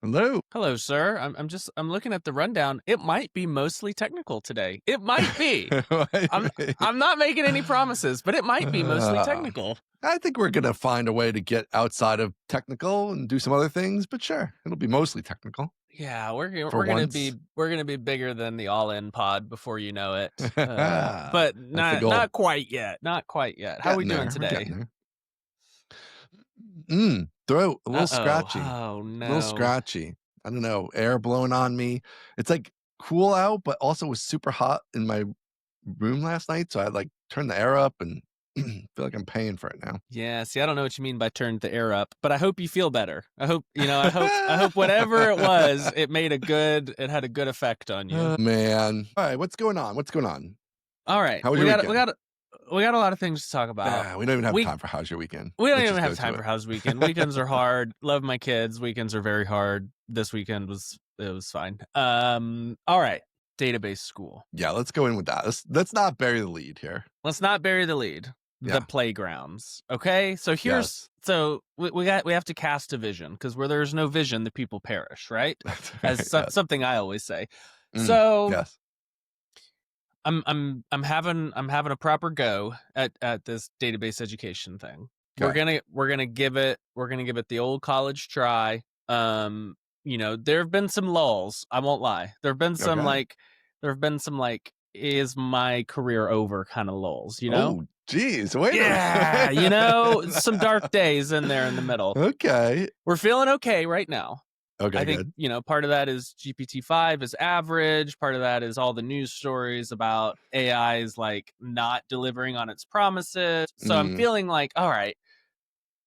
Hello. Hello, sir. I'm looking at the rundown. It might be mostly technical today. It might be. I'm I'm not making any promises, but it might be mostly Uh, technical. I think we're gonna find a way to get outside of technical and do some other things, but sure, it'll be mostly technical Yeah, for once. we're gonna be bigger than the All In Pod before you know it. But That's the not goal. quite yet. Not quite yet. How are we Getting doing there. We're today? getting there. Throat a little Uh-oh. scratchy. Oh A little no. scratchy. I don't know. Air blowing on me. It's like cool out, but also was super hot in my room last night. So I like turned the air up and feel like I'm paying for it now. Yeah, see, I don't know what you mean by turned the air up, but I hope you feel better. I hope whatever it was, it had a good effect on you. Man. All right. What's going on? What's going on? All right. How was your weekend? We got a lot of things to talk about. We don't even have We time for how's your weekend. we don't Let's even just have go to time it. for how's weekend. Weekends are hard. Love my kids. Weekends are very hard. This weekend was fine. All right. Database school. Yeah, let's go in with that. Let's not bury the lead here. Let's not bury the lead. The Yeah. playgrounds. Okay? So Yes. we have to cast a vision, because where there's no vision, the people perish, right? That's As right. Yes. something I always say. Mm, So yes. I'm having a proper go at this database education thing. Okay. We're gonna give it the old college try. There have been some lulls. I won't lie. Okay. There have been some like, is my career over kind of lulls. Oh, geez. Wait Yeah, a minute. some dark days in there in the middle. Okay. We're feeling okay right now. Okay, I think, good. part of that is GPT-5 is average. Part of that is all the news stories about AI is like not delivering on its promises. So I'm Mm, feeling like, all right,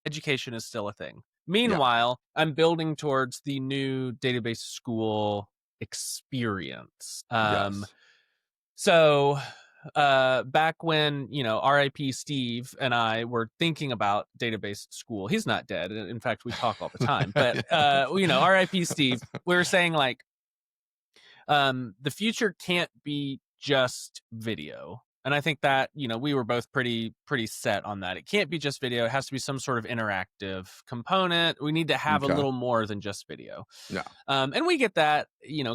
education is still a thing. yeah. Meanwhile, I'm building towards the new database school experience. Yes. So back when, RIP Steve and I were thinking about database school, he's not dead. In fact, we talk all the time. But RIP Steve, we were saying like, the future can't be just video. And I think that, we were both pretty set on that. It can't be just video. It has to be some sort of interactive component. We need to have a Okay. little more than just video. Yeah. And we get that,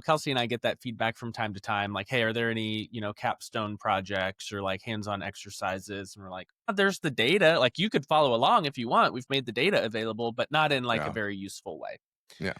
Kelsey and I get that feedback from time to time, like, hey, are there any, capstone projects or like hands-on exercises? And we're like, oh, there's the data. Like, you could follow along if you want. We've made the data available, but not in like a Yeah. very useful way. Yeah.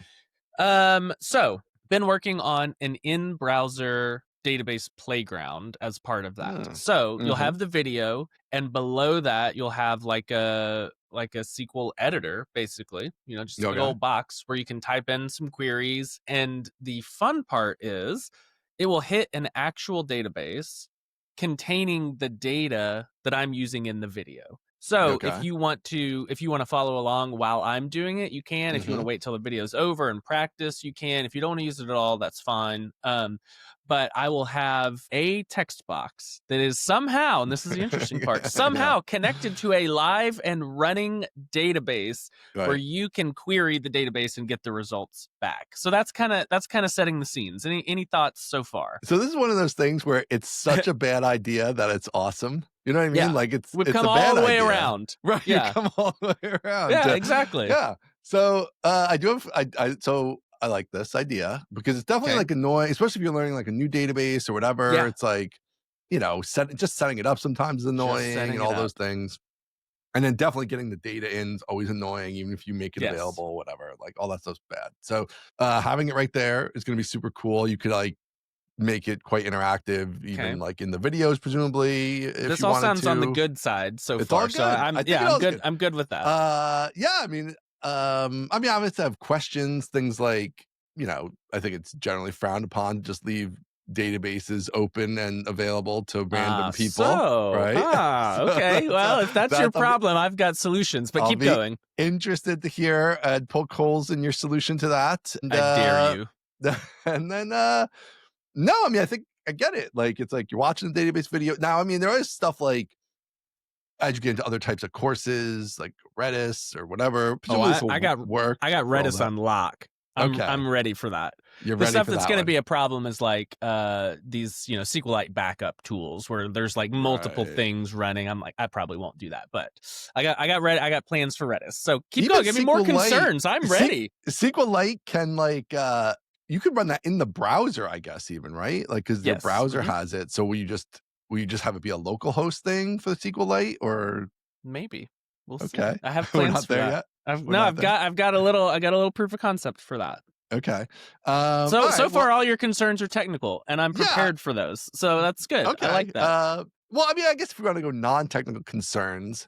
So been working on an in-browser database playground as part of that. So you'll Mm-hmm. have the video, and below that you'll have like a SQL editor, basically, just a big Okay. old box where you can type in some queries. And the fun part is it will hit an actual database containing the data that I'm using in the video. So if Okay. you want to follow along while I'm doing it, you can. If you want Mm-hmm. to wait till the video's over and practice, you can. If you don't want to use it at all, that's fine. But I will have a text box that is somehow, and this is the interesting part, Yeah. somehow connected to a live and running database where Right. you can query the database and get the results back. So that's kind of setting the scenes. Any thoughts so far? So this is one of those things where it's such a bad idea that it's awesome. You know what I mean? Yeah. Like it's We've a come all bad the way idea. around. Right. Yeah. You come all the way around. Yeah, exactly. Yeah. So I do have so I like this idea because it's definitely Okay. like annoying, especially if you're learning like a new database or whatever. Yeah. It's like, just setting it up sometimes is annoying setting and it all up. those things. And then definitely getting the data in is always annoying, even if you make it Yes. available, whatever. Like all that stuff's bad. So having it right there is gonna be super cool. You could like make it quite interactive, even Okay. like in the videos, presumably, if This you all wanted sounds on the to. good side so It's far. all So good. I think it all is good. I'm good with that. Yeah, I mean, obviously, I have questions, things like, I think it's generally frowned upon to just leave databases open and available to random people, right? Okay. Well, if that's your I'll be, problem, I've got solutions, but I'll keep be going. interested to hear and poke holes in your solution to that. And, I dare you. and then, no, I mean, I think I get it. Like, it's like you're watching the database video. Now, I mean, there is stuff like as you get into other types of courses, like Redis or whatever. Oh, Presumably this will I got work. I got for all Redis that. on lock. I'm ready for that. You're the ready stuff for that's that going to one. be a problem is like these, you know, SQLite backup tools where there's like multiple things running. I'm like, I probably won't do that, but I got plans for Redis. So keep Even going. Give me more concerns. I'm ready. SQLite can like you could run that in the browser, I guess, even, right? Like, because your browser has it. So will you just have it be a local host thing for the SQLite, or maybe we'll see. Okay, I have we're plans not for there that. yet. I've got a little proof of concept for that. Okay. So far, all your concerns are technical, and I'm prepared for those. So that's good. Okay. I like that. Well, I mean, I guess if we want to go non-technical concerns,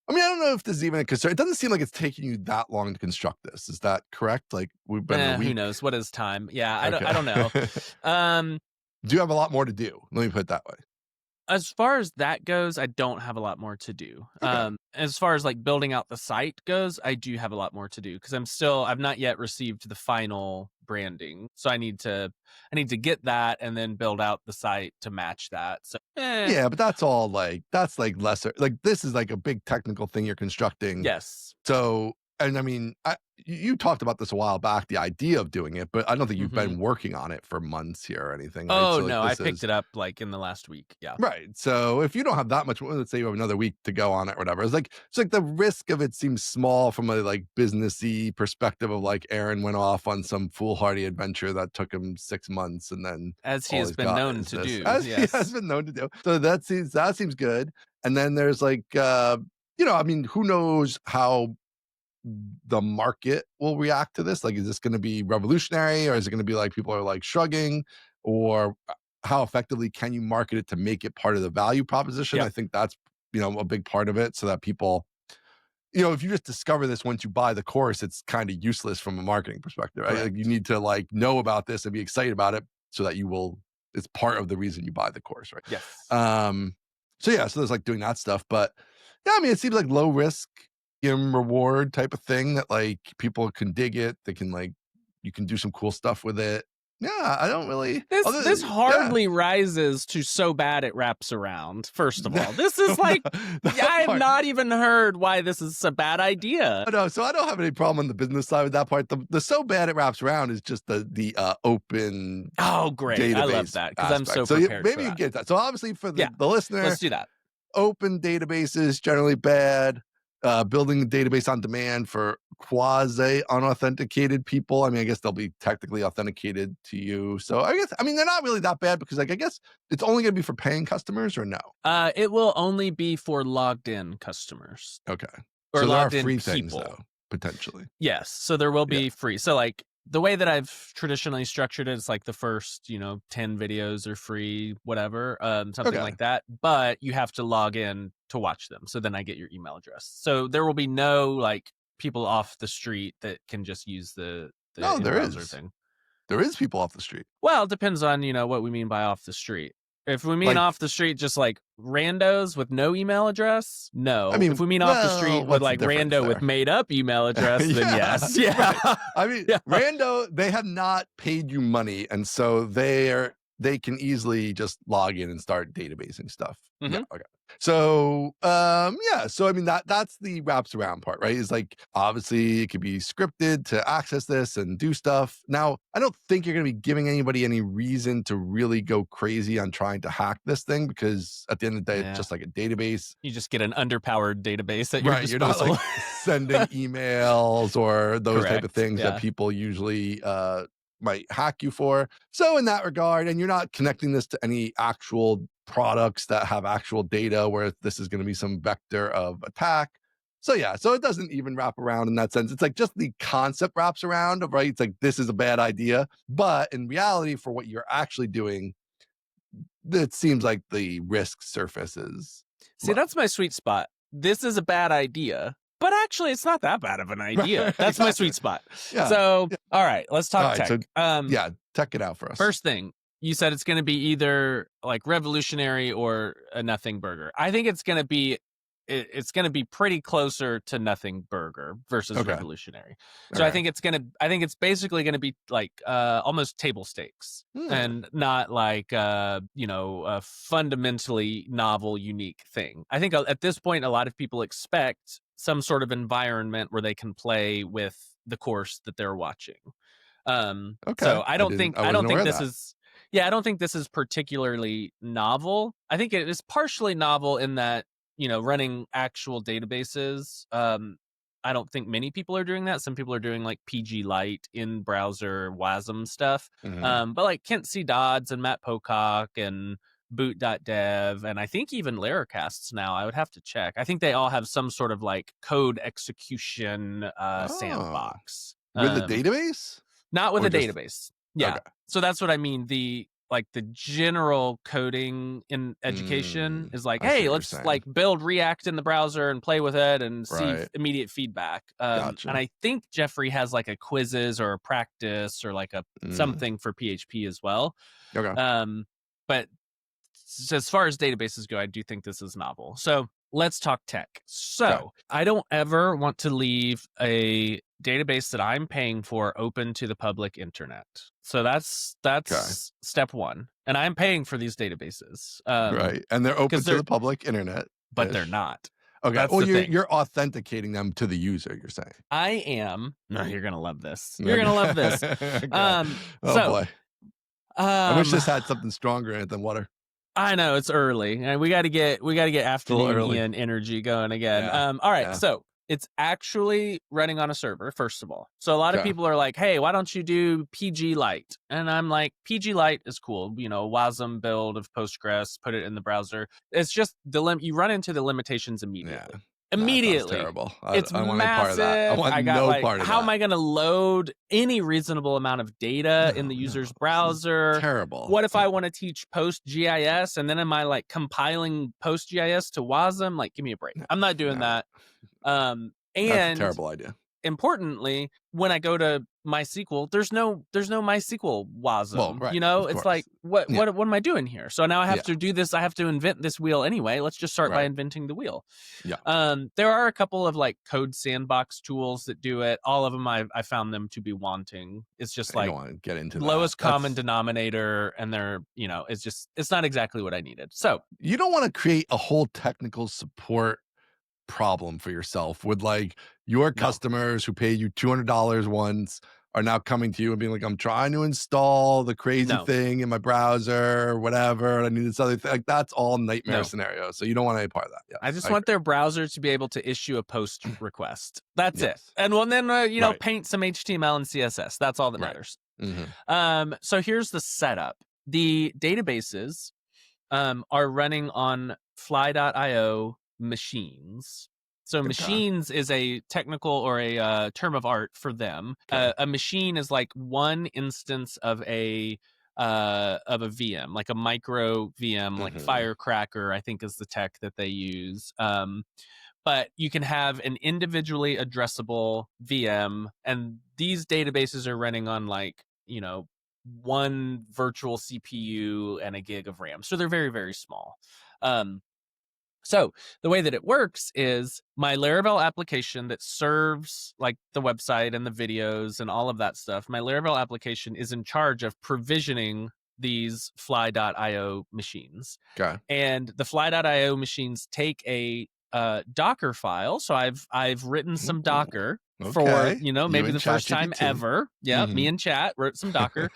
I mean, I don't know if this is even a concern. It doesn't seem like it's taking you that long to construct this. Is that correct? Like, we've been a week. Who knows? What is time? Yeah, I don't know. Do you have a lot more to do? Let me put it that way. As far as that goes, I don't have a lot more to do. Okay. As far as like building out the site goes, I do have a lot more to do because I've not yet received the final branding. So I need to get that and then build out the site to match that. So yeah, but that's like lesser. Like, this is like a big technical thing you're constructing. Yes. So, and I mean, you talked about this a while back, the idea of doing it, but I don't think you've been working on it for months here or anything. Right? Oh, so, like, no, I picked it up like in the last week. Yeah. Right. So if you don't have that much, let's say you have another week to go on it or whatever, it's like the risk of it seems small from a like businessy perspective of like Aaron went off on some foolhardy adventure that took him 6 months, and then as he has been known to do. He has been known to do. So that seems good. And then there's like you know, I mean, who knows how the market will react to this? Like, is this going to be revolutionary, or is it going to be like people are like shrugging, or how effectively can you market it to make it part of the value proposition? I think that's, you know, a big part of it, so that people, you know, if you just discover this once you buy the course, it's kind of useless from a marketing perspective, right? Like, you need to like know about this and be excited about it so that it's part of the reason you buy the course, right? Yes. So there's like doing that stuff, but yeah, I mean, it seems like low risk reward type of thing that like people can dig it. They can like, you can do some cool stuff with it. Yeah, I don't really. This hardly rises to so bad it wraps around. First of all, this is like I have not even heard why this is a bad idea. No, so I don't have any problem on the business side with that part. The so bad it wraps around is just the open. Oh, great! I love that because I'm so prepared. Maybe you get that. So obviously for the listener, let's do that. Open databases generally bad. Building a database on demand for quasi unauthenticated people. I mean, I guess they'll be technically authenticated to you. So I guess, I mean, they're not really that bad because like, I guess it's only going to be for paying customers, or no? It will only be for logged in customers. Okay. Or so logged there are free in things people. though, potentially. Yes. So there will be free. So like the way that I've traditionally structured it, it's like the first, 10 videos are free, whatever, something like that. But you have to log in to watch them. So then I get your email address. So there will be no like people off the street that can just use the browser thing. There is people off the street. Well, it depends on, what we mean by off the street. If we mean off the street, just like randos with no email address, no. I mean, if we mean off the street with like rando with made up email address, then yes. Yeah. Right. I mean, rando, they have not paid you money. And so they can easily just log in and start databasing stuff. Mm-hmm. Yeah, okay. So, so I mean, that's the wraps around part, right? Is like, obviously it could be scripted to access this and do stuff. Now, I don't think you're going to be giving anybody any reason to really go crazy on trying to hack this thing, because at the end of the day, it's just like a database. You just get an underpowered database at your disposal. You're not like sending emails or those type of things that people usually, might hack you for. So in that regard, and you're not connecting this to any actual products that have actual data where this is going to be some vector of attack. So so it doesn't even wrap around in that sense. It's like just the concept wraps around, right? It's like, this is a bad idea. But in reality, for what you're actually doing, it seems like the risk surface is low. That's my sweet spot. This is a bad idea, but actually it's not that bad of an idea. Right, that's my sweet spot. So, all right, let's talk tech. So, tech it out for us. First thing, you said it's going to be either like revolutionary or a nothing burger. I think it's going to be pretty closer to nothing burger versus revolutionary. So I think it's basically going to be like almost table stakes and not like a fundamentally novel, unique thing. I think at this point, a lot of people expect some sort of environment where they can play with the course that they're watching. Okay. So I don't think this that. is, yeah, I don't think this is particularly novel. I think it is partially novel in that, running actual databases. I don't think many people are doing that. Some people are doing like PG Lite in browser WASM stuff. Mm-hmm. But like Kent C. Dodds and Matt Pocock and boot.dev, and I think even Laracasts now, I would have to check. I think they all have some sort of like code execution sandbox. With the database? Not with a database. Yeah. Okay. So that's what I mean. The general coding in education is like, hey, let's like build React in the browser and play with it and see immediate feedback. Gotcha. And I think Jeffrey has like a quizzes or a practice or like a something for PHP as well. Okay. But as far as databases go, I do think this is novel. So let's talk tech. So I don't ever want to leave a database that I'm paying for open to the public internet. So that's step one. And I'm paying for these databases. Right. And they're open to the public internet. But they're not. Okay. That's well, you're authenticating them to the user, you're saying. I am. No, you're going to love this. You're going to love this. Boy. I wish this had something stronger in it than water. I know it's early, and we got to get afternoon energy going again. Yeah. All right, so it's actually running on a server, first of all. So a lot of people are like, "Hey, why don't you do PG Lite?" And I'm like, "PG Lite is cool. WASM build of Postgres, put it in the browser. It's just you run into the limitations immediately." Yeah. Immediately, terrible. It's I want massive. Part of that. I want no part of how that. am I going to load any reasonable amount of data in the user's browser? Terrible. What if I want to teach PostGIS and then am I like compiling PostGIS to WASM? Like, give me a break. I'm not doing that. And that's a terrible idea. Importantly, when I go to MySQL, there's no MySQL WASM. Well, it's like what am I doing here? So now I have to do this. I have to invent this wheel anyway. Let's just start by inventing the wheel. Yeah. There are a couple of like code sandbox tools that do it. All of them I found them to be wanting. It's just like don't want to get into lowest common denominator, and they're it's not exactly what I needed. So you don't want to create a whole technical support problem for yourself with like your customers who paid you $200 once are now coming to you and being like, I'm trying to install the crazy thing in my browser or whatever, and I need this other thing. Like, that's all nightmare scenario. So you don't want any part of that. Yeah, I just want their browser to be able to issue a post request. That's it. And then paint some HTML and CSS. That's all that matters. Mm-hmm. So here's the setup. The databases are running on fly.io machines. So machines is a technical or a term of art for them. A machine is like one instance of a VM, like a micro VM, like Firecracker, I think is the tech that they use. But you can have an individually addressable VM, and these databases are running on like, one virtual CPU and a gig of RAM. So they're very, very small. So the way that it works is my Laravel application that serves like the website and the videos and all of that stuff. My Laravel application is in charge of provisioning these fly.io machines. Okay. And the fly.io machines take a Docker file. So I've written some Docker for, maybe the first time ever. Yeah. Me and chat wrote some Docker.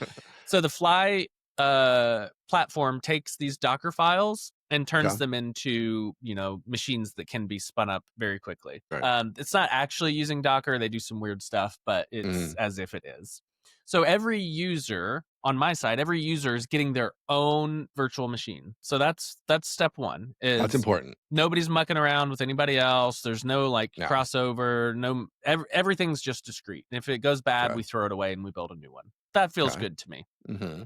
So the Fly platform takes these Docker files and turns them into, machines that can be spun up very quickly. Right. It's not actually using Docker. They do some weird stuff, but it's as if it is. So every user on my side, every user is getting their own virtual machine. So that's step one. That's important. Nobody's mucking around with anybody else. There's no crossover. Everything's just discrete. And if it goes bad, we throw it away and we build a new one. That feels good to me. Mm-hmm.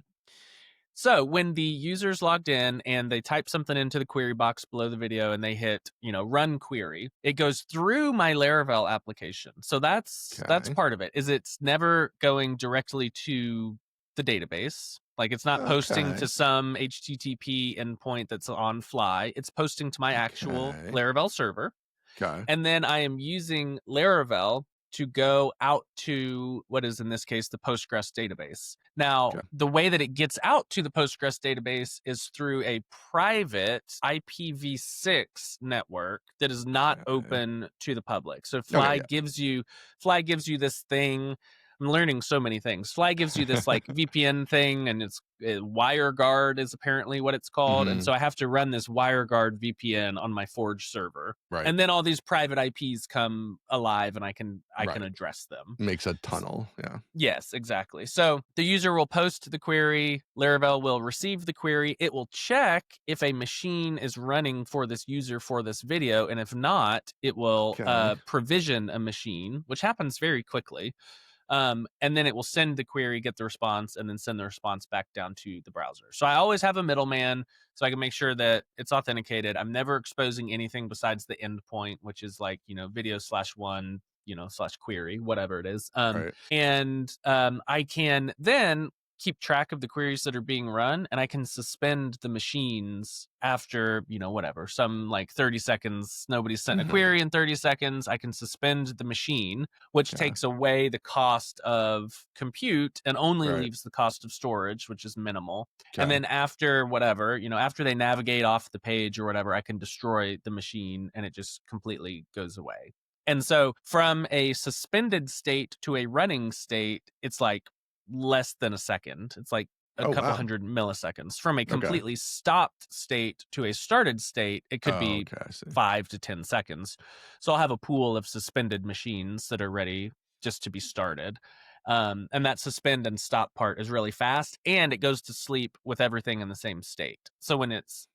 So when the user's logged in and they type something into the query box below the video and they hit, run query, it goes through my Laravel application. So that's part of it. Is it's never going directly to the database. Like it's not posting to some HTTP endpoint that's on Fly. It's posting to my actual Laravel server. Okay. And then I am using Laravel to go out to what is in this case the Postgres database. Now, the way that it gets out to the Postgres database is through a private IPv6 network that is not open to the public. So Fly gives you this thing. I'm learning so many things. Fly gives you this like VPN thing, and it's WireGuard is apparently what it's called. And so I have to run this WireGuard VPN on my Forge server. Right. And then all these private IPs come alive, and I can address them. Makes a tunnel. Yeah. Yes, exactly. So the user will post the query. Laravel will receive the query. It will check if a machine is running for this user for this video. And if not, it will provision a machine, which happens very quickly. And then it will send the query, get the response, and then send the response back down to the browser. So I always have a middleman so I can make sure that it's authenticated. I'm never exposing anything besides the endpoint, which is like, video/1, /query, whatever it is. And I can then keep track of the queries that are being run, and I can suspend the machines after, whatever, some like 30 seconds, nobody's sent a query in 30 seconds. I can suspend the machine, which takes away the cost of compute and only leaves the cost of storage, which is minimal. And then after whatever, after they navigate off the page or whatever, I can destroy the machine and it just completely goes away. And so from a suspended state to a running state, it's like less than a second. It's like a couple hundred milliseconds. From a completely stopped state to a started state, it could be 5 to 10 seconds. So I'll have a pool of suspended machines that are ready just to be started. And that suspend and stop part is really fast, and it goes to sleep with everything in the same state. So when it's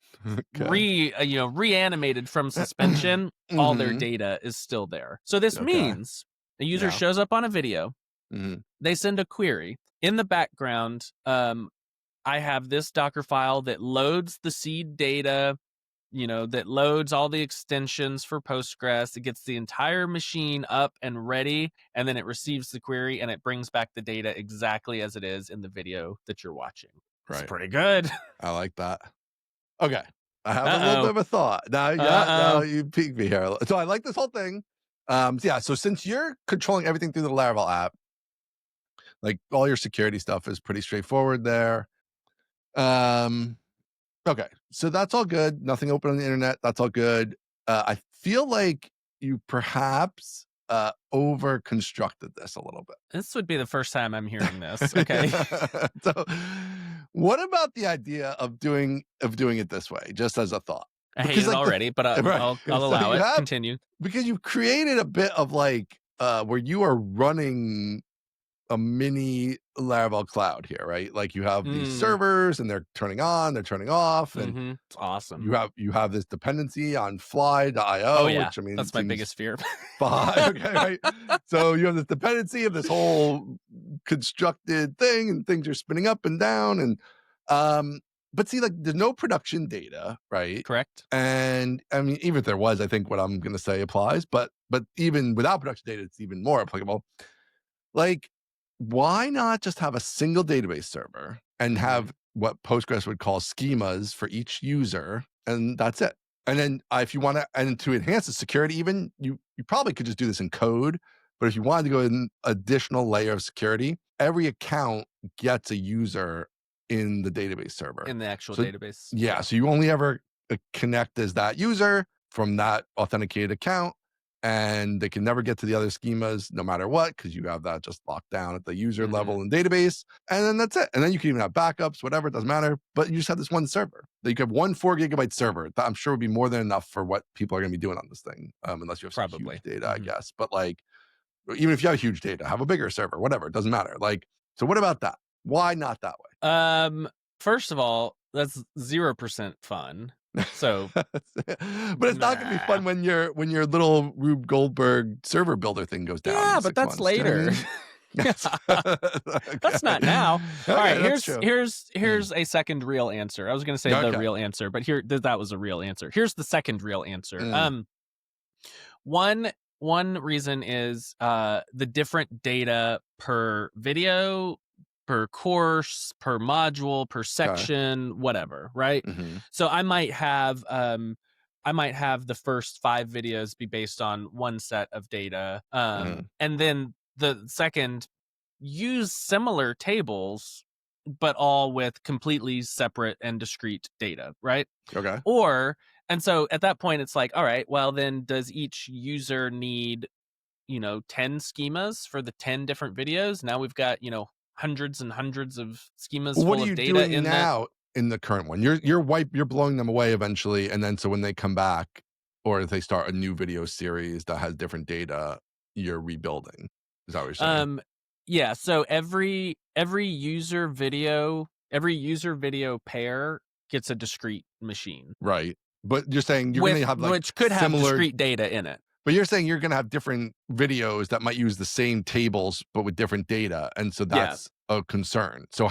reanimated from suspension, all their data is still there. So this means a user shows up on a video. They send a query. In the background, I have this Docker file that loads the seed data, that loads all the extensions for Postgres. It gets the entire machine up and ready, and then it receives the query, and it brings back the data exactly as it is in the video that you're watching. It's pretty good. I like that. Okay. I have a little bit of a thought. Now you piqued me here. So I like this whole thing. So since you're controlling everything through the Laravel app, like all your security stuff is pretty straightforward there. Okay, so that's all good. Nothing open on the internet. That's all good. I feel like you perhaps over constructed this a little bit. This would be the first time I'm hearing this. Okay. So what about the idea of doing it this way, just as a thought? I hate it already, but I'll allow it. Continue. Because you've created a bit of like where you are running a mini Laravel cloud here, right? Like you have these servers and they're turning on, they're turning off, and it's awesome. You have this dependency on fly.io, which I mean, that's my biggest fear. Okay, right? So you have this dependency of this whole constructed thing, and things are spinning up and down, and but see, like there's no production data, right? Correct. And I mean, even if there was, I think what I'm going to say applies, but even without production data, it's even more applicable. Like, why not just have a single database server and have what Postgres would call schemas for each user, and that's it? And then if you want to, and to enhance the security, even you probably could just do this in code. But if you wanted to go an additional layer of security, every account gets a user in the database server, in the actual database. Yeah, so you only ever connect as that user from that authenticated account, and they can never get to the other schemas no matter what, because you have that just locked down at the user level in database. And then that's it. And then you can even have backups, whatever, it doesn't matter. But you just have this one server. You could have one 4 gigabyte server. That I'm sure would be more than enough for what people are going to be doing on this thing, unless you have some huge data, I guess. But like, even if you have huge data, have a bigger server, whatever, it doesn't matter. Like, so what about that? Why not that way? First of all, that's 0% fun. So, but it's not going to be fun when your little Rube Goldberg server builder thing goes down. Yeah, but that's later. That's not now. All right, here's a second real answer. I was going to say the real answer, but that was a real answer. Here's the second real answer. One reason is the different data per video, per course, per module, per section, whatever, right? So I might have I might have the first 5 videos be based on one set of data, and then the second use similar tables, but all with completely separate and discrete data, right? Okay. And so at that point, it's like, all right, well, then does each user need, 10 schemas for the 10 different videos? Now we've got, hundreds and hundreds of schemas What full are of you data doing in that. now in the current one? You're blowing them away eventually, and then so when they come back, or if they start a new video series that has different data, you're rebuilding. Is that what you're saying? Yeah. So every user video pair gets a discrete machine. Right. But you're saying you're gonna have like which could have discrete data in it. But you're saying you're gonna have different videos that might use the same tables but with different data, and so that's a concern. So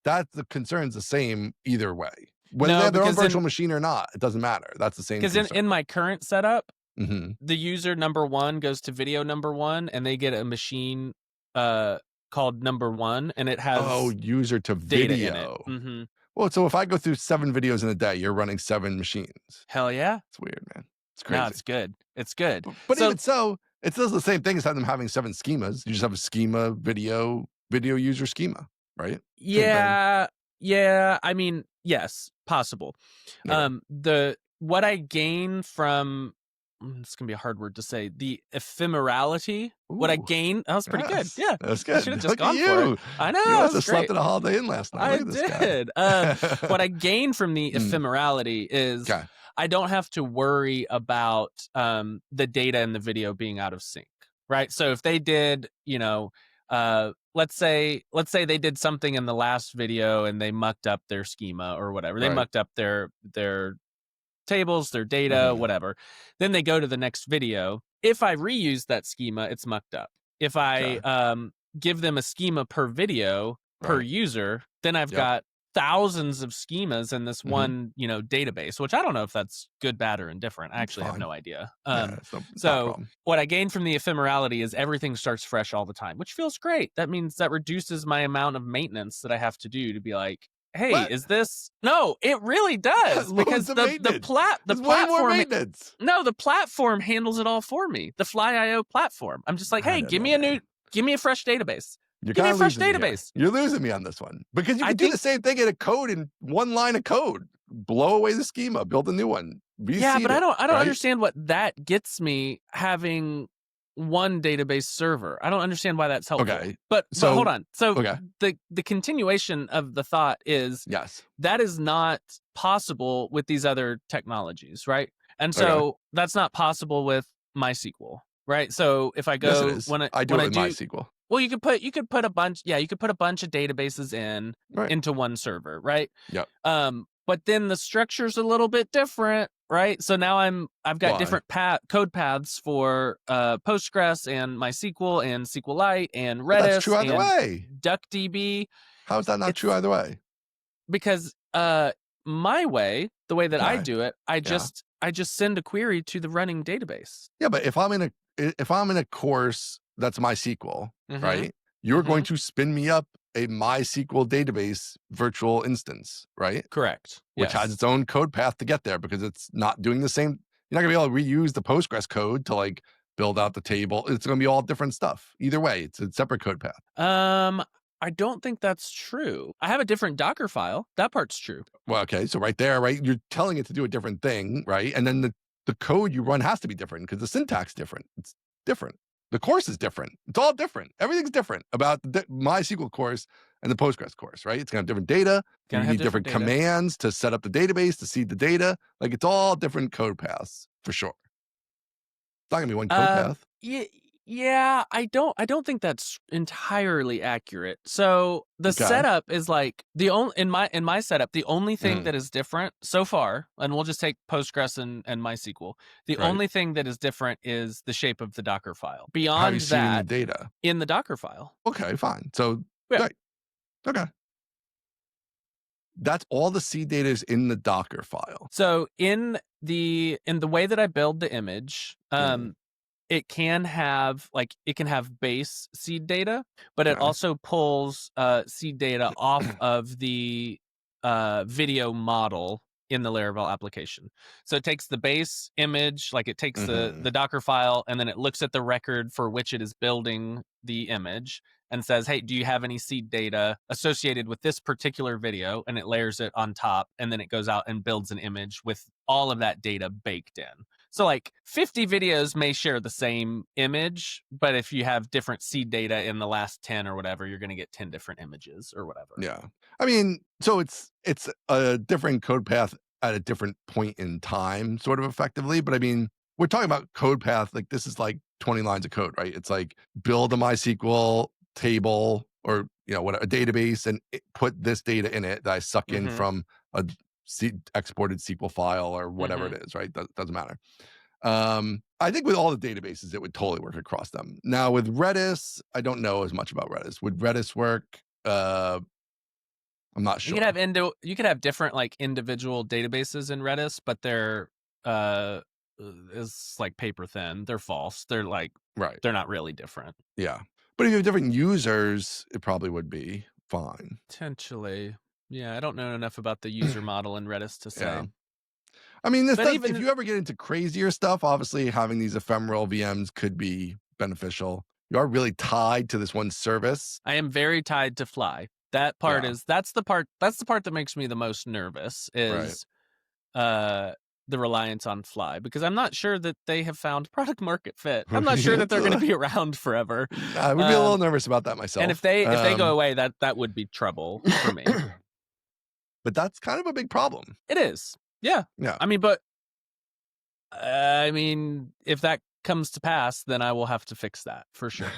the concern's the same either way. Whether they have their own virtual machine or not, it doesn't matter. That's the same concern. Because in my current setup, the user number 1 goes to video number 1, and they get a machine called number 1, and it has user to data video. in it. Well, so if I go through 7 videos in a day, you're running 7 machines. Hell yeah. It's weird, man. It's crazy. No, it's good. It's good. But even so, it's still the same thing as them having 7 schemas. You just have a schema, video user schema, right? Yeah. Yeah. I mean, yes, possible. Okay. What I gain from, it's gonna be a hard word to say, the ephemerality. Ooh, what I gain, that was pretty good. Yeah, that's good. I should have just gone for it. I know. You must have slept at a Holiday Inn last night. I did. What I gain from the ephemerality is I don't have to worry about the data in the video being out of sync, right? So if they did, let's say they did something in the last video and they mucked up their schema or whatever. They mucked up their tables, their data, whatever. Then they go to the next video. If I reuse that schema, it's mucked up. If I give them a schema per video per user, then I've got thousands of schemas in this one, database, which I don't know if that's good, bad, or indifferent. I actually have no idea. So what I gain from the ephemerality is everything starts fresh all the time, which feels great. That means that reduces my amount of maintenance that I have to do to be like, hey, is this? No, it really does, because the platform. No, the platform handles it all for me. The FlyIO platform. I'm just like, hey, give me a fresh database. Give me a fresh database. You're losing me on this one, because you can do the same thing in a code in one line of code. Blow away the schema, build a new one. But I don't understand what that gets me having one database server. I don't understand why that's helpful. Okay. But hold on. So the continuation of the thought is that is not possible with these other technologies, right? And so that's not possible with MySQL, right? So if I go I do it with MySQL. Well, you could put a bunch of databases into one server, right? Yep. But then the structure's a little bit different, right? So now I've got different code paths for Postgres and MySQL and SQLite and Redis. That's true either way. DuckDB. How is that not true either way? Because my way, the way that I do it, I just send a query to the running database. Yeah, but if I'm in a course that's MySQL, right? You're going to spin me up a MySQL database virtual instance, right? Correct. Which has its own code path to get there, because it's not doing the same. You're not gonna be able to reuse the Postgres code to like build out the table. It's gonna be all different stuff. Either way, it's a separate code path. I don't think that's true. I have a different Docker file. That part's true. Well, okay. So right there, right? You're telling it to do a different thing, right? And then the code you run has to be different because the syntax is different. It's different. The course is different. It's all different. Everything's different about the MySQL course and the Postgres course, right? It's going to have different data. You need different commands to set up the database, to seed the data. Like, it's all different code paths for sure. It's not going to be one code path. Yeah, I don't think that's entirely accurate. So the setup is like in my setup, the only thing that is different so far, and we'll just take Postgres and MySQL. The only thing that is different is the shape of the Docker file. Beyond that, the data in the Docker file. Okay, fine. So right. Okay. That's all the seed data is in the Docker file. So in the way that I build the image, it can have base seed data, but it also pulls seed data off of the video model in the Laravel application. So it takes the base image, like it takes the Docker file, and then it looks at the record for which it is building the image and says, hey, do you have any seed data associated with this particular video? And it layers it on top, and then it goes out and builds an image with all of that data baked in. So like 50 videos may share the same image, but if you have different seed data in the last 10 or whatever, you're going to get 10 different images or whatever. Yeah. I mean, so it's a different code path at a different point in time, sort of effectively. But I mean, we're talking about code path. Like this is like 20 lines of code, right? It's like build a MySQL table or, what a database and put this data in it that I suck in from a exported SQL file or whatever it is, right? Doesn't matter. I think with all the databases, it would totally work across them. Now with Redis, I don't know as much about Redis. Would Redis work? I'm not sure. You could have different like individual databases in Redis, but they're is like paper thin. They're false. They're like they're not really different. Yeah. But if you have different users, it probably would be fine. Potentially. Yeah, I don't know enough about the user model in Redis to say. Yeah. I mean, if you ever get into crazier stuff, obviously having these ephemeral VMs could be beneficial. You are really tied to this one service. I am very tied to Fly. That part that's the part that makes me the most nervous is the reliance on Fly, because I'm not sure that they have found product market fit. I'm not sure that they're going to be around forever. I would be a little nervous about that myself. And if they go away, that would be trouble for me. But that's kind of a big problem. It is. Yeah. Yeah. I mean, if that comes to pass, then I will have to fix that for sure.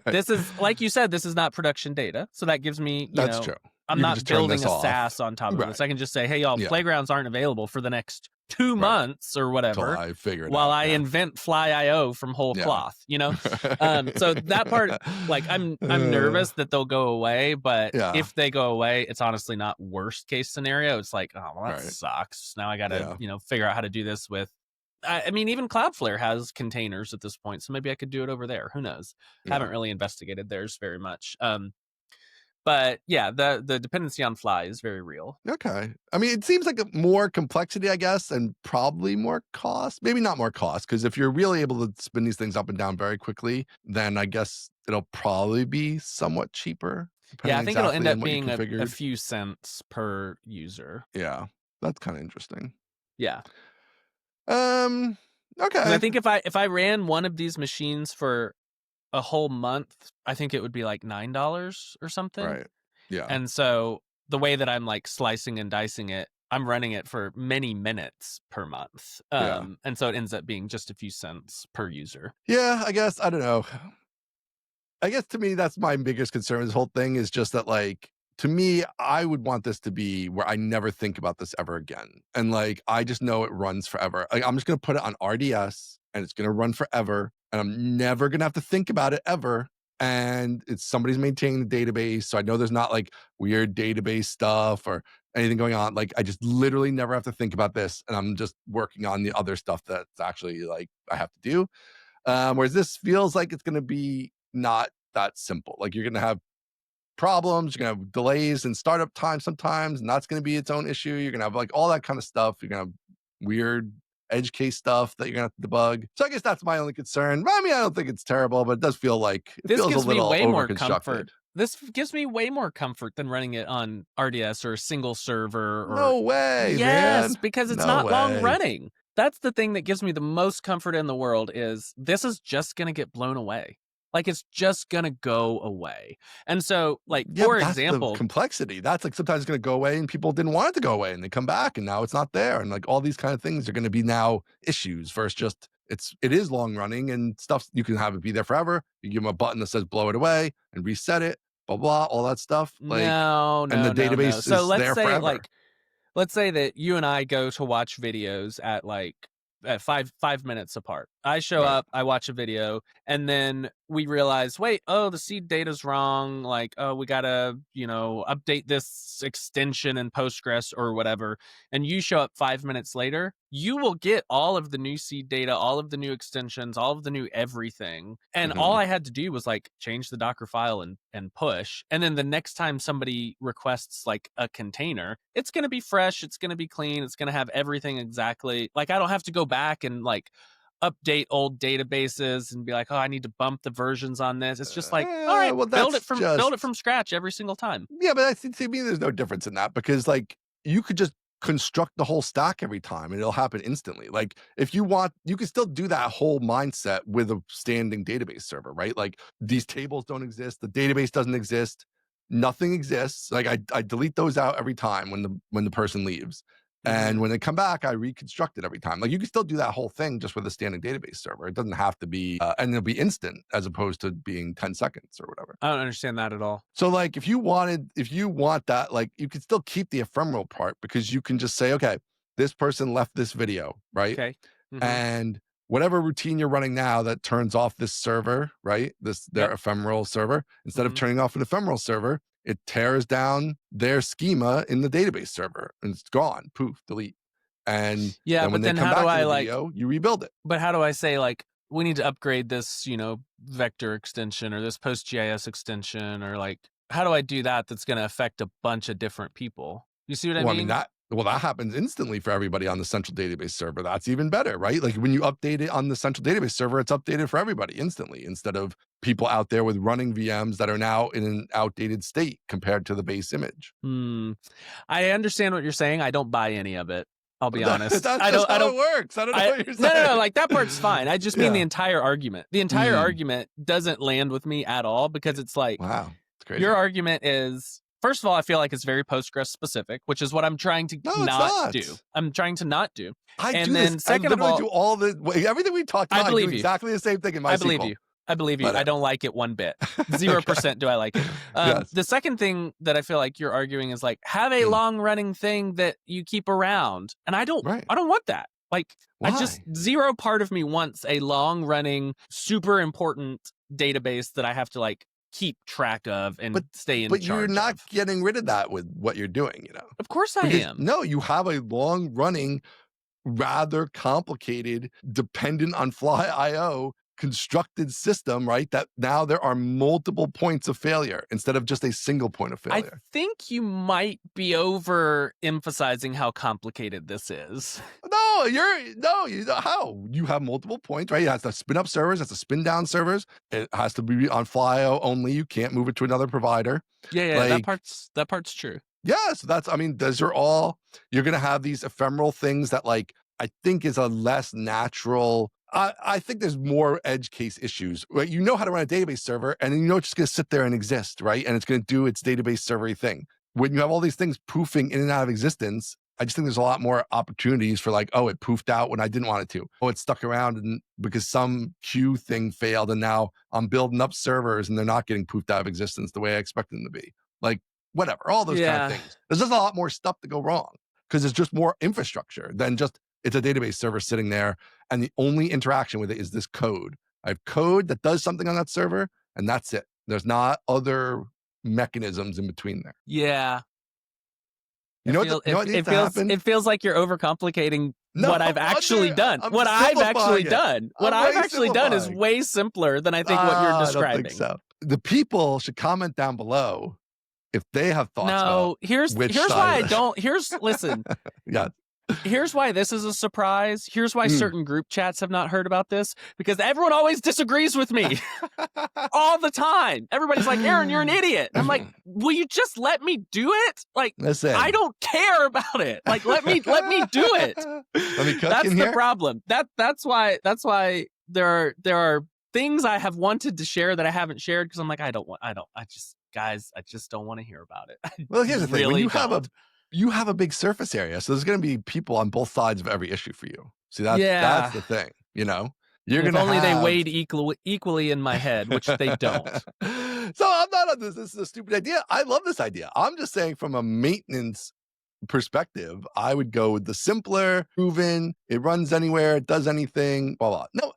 This is, like you said, this is not production data. So that gives me, That's true. I'm not building a SaaS on top of this. I can just say, hey, y'all, playgrounds aren't available for the next 2 months or whatever. I figure while I invent Fly.io from whole cloth, So that part, like, I'm nervous that they'll go away, but if they go away, it's honestly not worst case scenario. It's like, oh, well, that sucks. Now I got to, figure out how to do this with. I mean, even Cloudflare has containers at this point, so maybe I could do it over there. Who knows? Haven't really investigated theirs very much. But yeah, the dependency on Fly is very real. Okay. I mean, it seems like more complexity, I guess, and probably more cost. Maybe not more cost, because if you're really able to spin these things up and down very quickly, then I guess it'll probably be somewhat cheaper. Yeah, I think it'll end up being a few cents per user. Yeah, that's kind of interesting. Yeah. Okay. I think if I ran one of these machines for a whole month, I think it would be like $9 or something. Right. Yeah. And so the way that I'm like slicing and dicing it, I'm running it for many minutes per month. And so it ends up being just a few cents per user. Yeah, I guess. I don't know. I guess to me, that's my biggest concern with this whole thing is just that, like, to me, I would want this to be where I never think about this ever again. And like, I just know it runs forever. Like, I'm just going to put it on RDS and it's going to run forever. And I'm never going to have to think about it ever. And it's somebody's maintaining the database. So I know there's not like weird database stuff or anything going on. Like, I just literally never have to think about this. And I'm just working on the other stuff that's actually like I have to do. Whereas this feels like it's going to be not that simple. Like, you're going to have problems, you're gonna have delays and startup time sometimes, and that's gonna be its own issue. You're gonna have like all that kind of stuff. You're gonna have weird edge case stuff that you're gonna have to debug. So I guess that's my only concern. I mean, I don't think it's terrible, but it does feel like this feels gives a little me way more overconstructed. comfort. This gives me way more comfort than running it on RDS or a single server. Or... No way, yes, man. Because it's not long running. That's the thing that gives me the most comfort in the world is this is just gonna get blown away. Like, it's just going to go away. And so, like, for example... the complexity. That's like sometimes it's going to go away and people didn't want it to go away and they come back and now it's not there. And like all these kind of things are going to be now issues versus just, it is long running and stuff. You can have it be there forever. You give them a button that says blow it away and reset it, blah, blah, all that stuff. Like, no. And the database is so there forever. Like, let's say that you and I go to watch videos at like, at 5 minutes apart. I show up, I watch a video, and then we realize, wait, oh, the seed data's wrong. Like, oh, we gotta, update this extension in Postgres or whatever. And you show up 5 minutes later, you will get all of the new seed data, all of the new extensions, all of the new everything. And all I had to do was like change the Docker file and push. And then the next time somebody requests like a container, it's going to be fresh. It's going to be clean. It's going to have everything exactly. Like, I don't have to go back and like update old databases and be like, oh, I need to bump the versions on this. It's just like, all right, well, build it from scratch every single time. Yeah, but to me, there's no difference in that, because like you could just construct the whole stack every time and it'll happen instantly. Like if you want, you can still do that whole mindset with a standing database server, right? Like these tables don't exist, the database doesn't exist, nothing exists. Like I delete those out every time when the person leaves. And when they come back, I reconstruct it every time. Like you can still do that whole thing just with a standing database server. It doesn't have to be, and it'll be instant as opposed to being 10 seconds or whatever. I don't understand that at all. So like if you want that, like you can still keep the ephemeral part, because you can just say, okay, this person left this video, right? Okay. And whatever routine you're running now that turns off this server, right? Their ephemeral server, instead of turning off an ephemeral server, it tears down their schema in the database server and it's gone. Poof, delete. And then when they come back to the video, you rebuild it. But how do I say, like, we need to upgrade this, vector extension or this PostGIS extension, or like, how do I do that that's going to affect a bunch of different people? You see what I mean? that happens instantly for everybody on the central database server. That's even better, right? Like when you update it on the central database server, it's updated for everybody instantly, instead of people out there with running VMs that are now in an outdated state compared to the base image. I understand what you're saying. I don't buy any of it. I'll be honest. That's just how it works. I don't know what you're saying. No, like that part's fine. I just mean the entire argument. The entire argument doesn't land with me at all, because it's like, wow, it's crazy. Your argument is, first of all, I feel like it's very Postgres specific, which is what I'm trying to not do. I'm trying to not do. Second of all, do all everything we talked about. I do exactly the same thing in MySQL. I believe you. I don't like it one bit. 0% do I like it. Yes. The second thing that I feel like you're arguing is like, have a long running thing that you keep around. And I don't want that. Like, why? Zero part of me wants a long running, super important database that I have to like keep track of and stay in charge of. But you're not getting rid of that with what you're doing, Of course I am. No, you have a long running, rather complicated, dependent on fly IO constructed system, right? That now there are multiple points of failure instead of just a single point of failure. I think you might be overemphasizing how complicated this is. How? You have multiple points, right? It has to spin up servers, it has to spin down servers. It has to be on fly IO only. You can't move it to another provider. Yeah, that part's true. Yeah, so those are all, you're going to have these ephemeral things that like, I think is a less natural. I think there's more edge case issues, right? You know how to run a database server, and you know it's just going to sit there and exist, right? And it's going to do its database server thing. When you have all these things poofing in and out of existence, I just think there's a lot more opportunities for like, oh, it poofed out when I didn't want it to. Oh, it stuck around and because some queue thing failed, and now I'm building up servers and they're not getting poofed out of existence the way I expected them to be. Like, whatever, all those kind of things. There's just a lot more stuff to go wrong because there's just more infrastructure than just it's a database server sitting there, and the only interaction with it is this code. I have code that does something on that server, and that's it. There's not other mechanisms in between there. Yeah. It feels like you're overcomplicating what I've actually done. What I've actually done is way simpler than I think what you're describing. I don't think so. The people should comment down below if they have thoughts. Here's why I don't. Listen. Yeah. Here's why this is a surprise. Here's why certain group chats have not heard about this, because everyone always disagrees with me all the time. Everybody's like, Aaron, you're an idiot. I'm like, will you just let me do it? Like, listen, I don't care about it. Like, let me do it. Let me cook That's in the here. problem. That's why there are things I have wanted to share that I haven't shared, because I'm like, I just don't want to hear about it. Well, here's the thing. When you have a big surface area, so there's going to be people on both sides of every issue for you. See, that's the thing, You're going to only they weighed equally in my head, which they don't. So I'm not on this. This is a stupid idea. I love this idea. I'm just saying from a maintenance perspective, I would go with the simpler, proven, it runs anywhere, it does anything, blah, blah. No,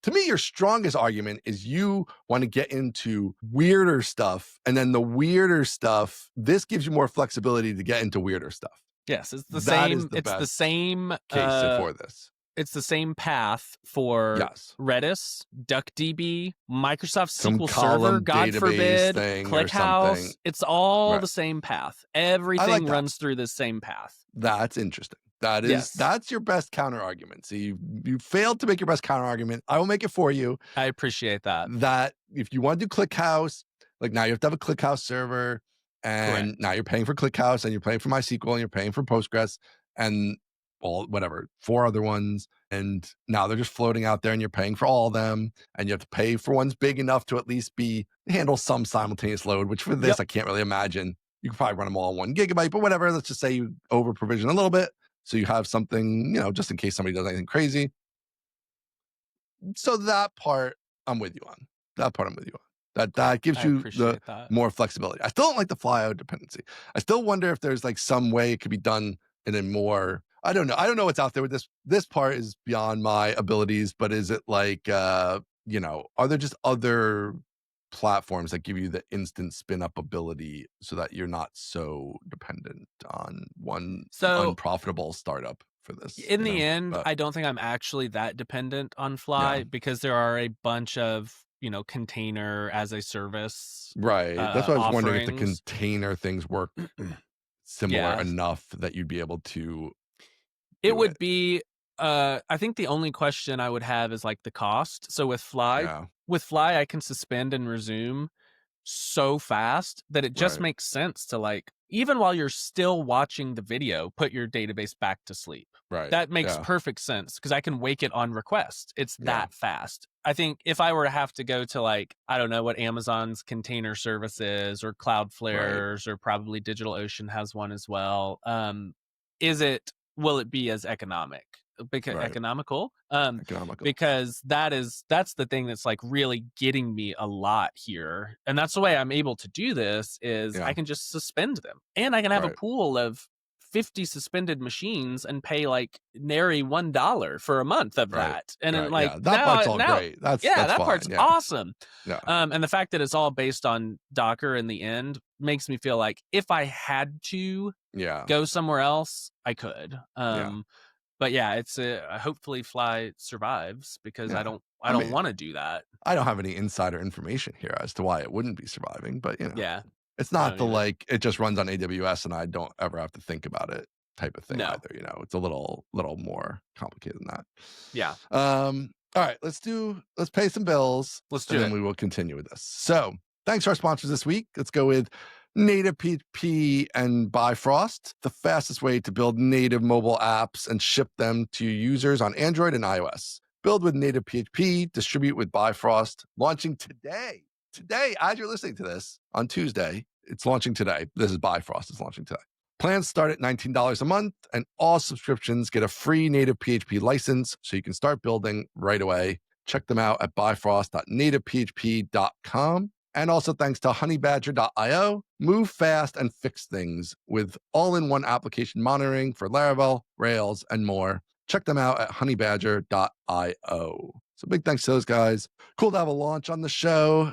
to me, your strongest argument is you want to get into weirder stuff. And then the weirder stuff, this gives you more flexibility to get into weirder stuff. Yes, it's the That same. is the It's the best same case for this. It's the same path for Yes. Redis, DuckDB, Microsoft Some SQL Server, God database forbid, thing or ClickHouse. something. It's all Right. the same path. Everything like that. runs through the same path. That's interesting. That is Yes. That's your best counter argument. So you failed to make your best counter argument. I will make it for you. I appreciate that. That if you want to do ClickHouse, like now you have to have a ClickHouse server, and Correct. now you're paying for ClickHouse, and you're paying for MySQL, and you're paying for Postgres, and whatever 4 other ones, and now they're just floating out there, and you're paying for all of them, and you have to pay for ones big enough to at least handle some simultaneous load. Which for this, I can't really imagine. You could probably run them all on 1 gigabyte, but whatever. Let's just say you over provision a little bit, so you have something, just in case somebody does anything crazy. So that part I'm with you on. That gives you the more flexibility. I still don't like the flyout dependency. I still wonder if there's like some way it could be done in a more, I don't know. I don't know what's out there with this. This part is beyond my abilities, but is it like, are there just other platforms that give you the instant spin up ability so that you're not so dependent on one unprofitable startup for this? In the end, I don't think I'm actually that dependent on Fly because there are a bunch of, container as a service. Right. That's what I was wondering, if the offerings. container things work similar enough that you'd be able to. It would be, I think the only question I would have is like the cost. So with Fly, I can suspend and resume so fast that it just makes sense to, like, even while you're still watching the video, put your database back to sleep. Right. That makes perfect sense because I can wake it on request. It's that fast. I think if I were to have to go to, like, I don't know what Amazon's container service is, or Cloudflare's, or probably DigitalOcean has one as well. Will it be as economical? Economical, because that's the thing that's like really getting me a lot here, and that's the way I'm able to do this is I can just suspend them, and I can have a pool of 50 suspended machines and pay like nary $1 for a month of that, and then, like, that part's all great. That's that fine. part's awesome. And the fact that it's all based on Docker in the end makes me feel like if I had to go somewhere else, I could. But it's hopefully Fly survives because I don't want to do that. I don't have any insider information here as to why it wouldn't be surviving, but it's not like it just runs on AWS and I don't ever have to think about it type of thing either. It's a little more complicated than that. Yeah. All right, let's pay some bills. Let's do it. And then we will continue with this. So thanks to our sponsors this week. Let's go with Native PHP and Bifrost, the fastest way to build native mobile apps and ship them to users on Android and iOS. Build with Native PHP, distribute with Bifrost, launching today. Today, as you're listening to this on Tuesday, it's launching today. This is Bifrost. It's launching today. Plans start at $19 a month, and all subscriptions get a free Native PHP license, so you can start building right away. Check them out at bifrost.nativephp.com. And also thanks to honeybadger.io, move fast and fix things with all-in-one application monitoring for Laravel, Rails, and more. Check them out at honeybadger.io. So big thanks to those guys. Cool to have a launch on the show.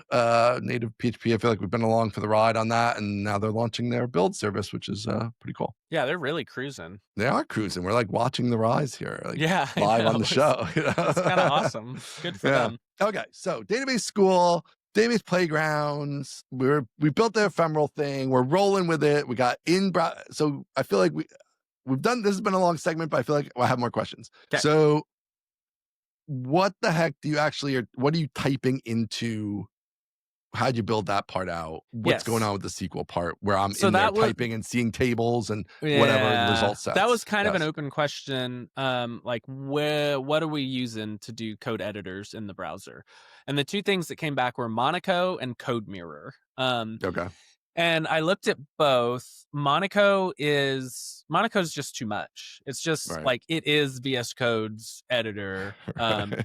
Native PHP, I feel like we've been along for the ride on that, and now they're launching their build service, which is pretty cool. Yeah, they're really cruising. They are cruising. We're like watching the rise here, like live on the show. It's kind of awesome. Good for them. Okay, so Database School, Database Playgrounds. We built the ephemeral thing. We're rolling with it. We got so I feel like we've done. This has been a long segment, but I feel like I have more questions. Okay. So, what the heck do you what are you typing into? How'd you build that part out? What's going on with the SQL part where I'm in there typing and seeing tables and whatever result sets? That was kind of an open question. Like, what are we using to do code editors in the browser? And the two things that came back were Monaco and CodeMirror. Okay. And I looked at both. Monaco Monaco is just too much. It's just Right. like it is VS Code's editor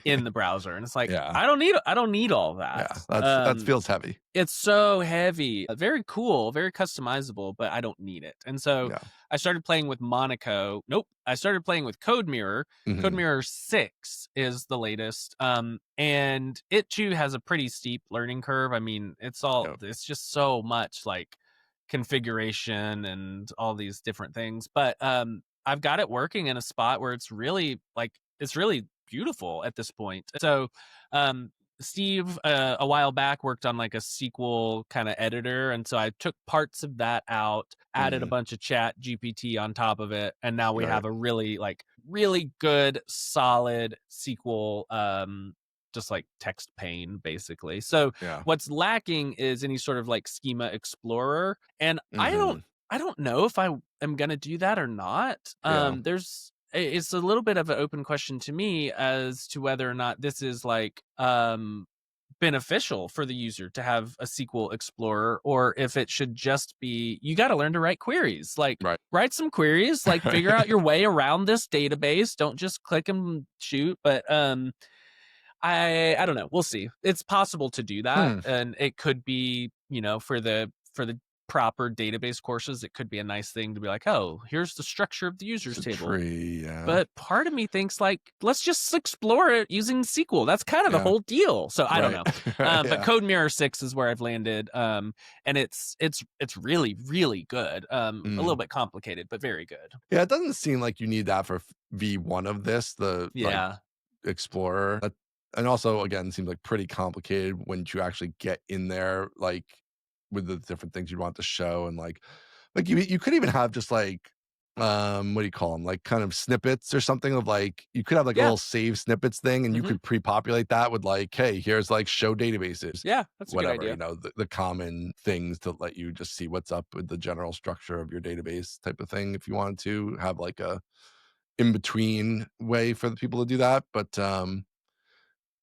in the browser, and it's like Yeah. I don't need all that. Yeah, that feels heavy. It's so heavy, very cool, very customizable, but I don't need it. And so Yeah. I started playing with Monaco. Nope, I started playing with CodeMirror. CodeMirror 6 is the latest, and it too has a pretty steep learning curve. I mean, it's just so much like configuration and all these different things, but I've got it working in a spot where it's really beautiful at this point. So Steve a while back worked on like a SQL kind of editor, and so I took parts of that out, added a bunch of Chat GPT on top of it, and now we have a really good solid SQL just like text pane basically. So what's lacking is any sort of like schema explorer, and I don't know if I am going to do that or not. It's a little bit of an open question to me as to whether or not this is like beneficial for the user to have a SQL Explorer, or if it should just be, you got to learn to write queries, like write some queries, like figure out your way around this database. Don't just click and shoot. But I don't know. We'll see. It's possible to do that, and it could be, for the proper database courses, it could be a nice thing to be like, oh, here's the structure of the users table. But part of me thinks like, let's just explore it using SQL. That's kind of the whole deal. So I don't know. But CodeMirror 6 is where I've landed, and it's really, really good. A little bit complicated, but very good. Yeah, it doesn't seem like you need that for V1 of this. Like, Explorer. And also, again, seems like pretty complicated when you actually get in there, like with the different things you want to show, and like you could even have just like what do you call them, like kind of snippets or something of like, you could have like a little save snippets thing, and you could pre-populate that with like, hey, here's like show databases, that's whatever, a good idea. The common things to let you just see what's up with the general structure of your database type of thing, if you wanted to have like a in-between way for the people to do that. But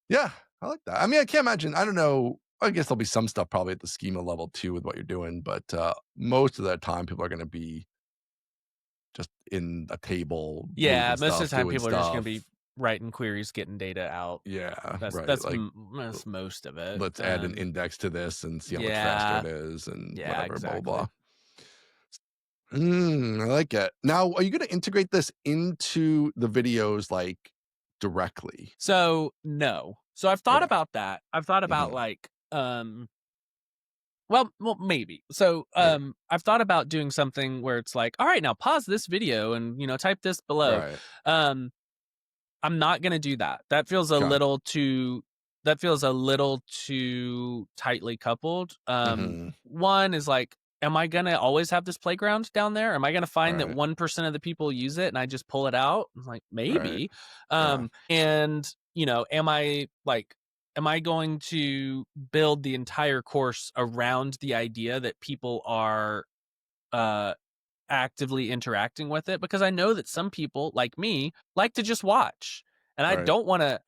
yeah, I like that. I mean, I can't imagine, I don't know, I guess there'll be some stuff probably at the schema level too with what you're doing, but most of the time people are going to be just in a table. Yeah, most of the time people are just going to be writing queries, getting data out. Yeah, that's like, that's most of it. Let's add an index to this and see how much faster it is, and whatever, exactly. blah, blah. I like it. Now, are you going to integrate this into the videos like directly? So no. So I've thought about that. I've thought about like well, maybe. So I've thought about doing something where it's like, all right, now pause this video and type this below. I'm not gonna do that. That feels a little too tightly coupled. One is like, am I gonna always have this playground down there? Am I gonna find that 1% of the people use it and I just pull it out? I'm like, maybe. And am I going to build the entire course around the idea that people are actively interacting with it? Because I know that some people like me like to just watch. And I don't want to,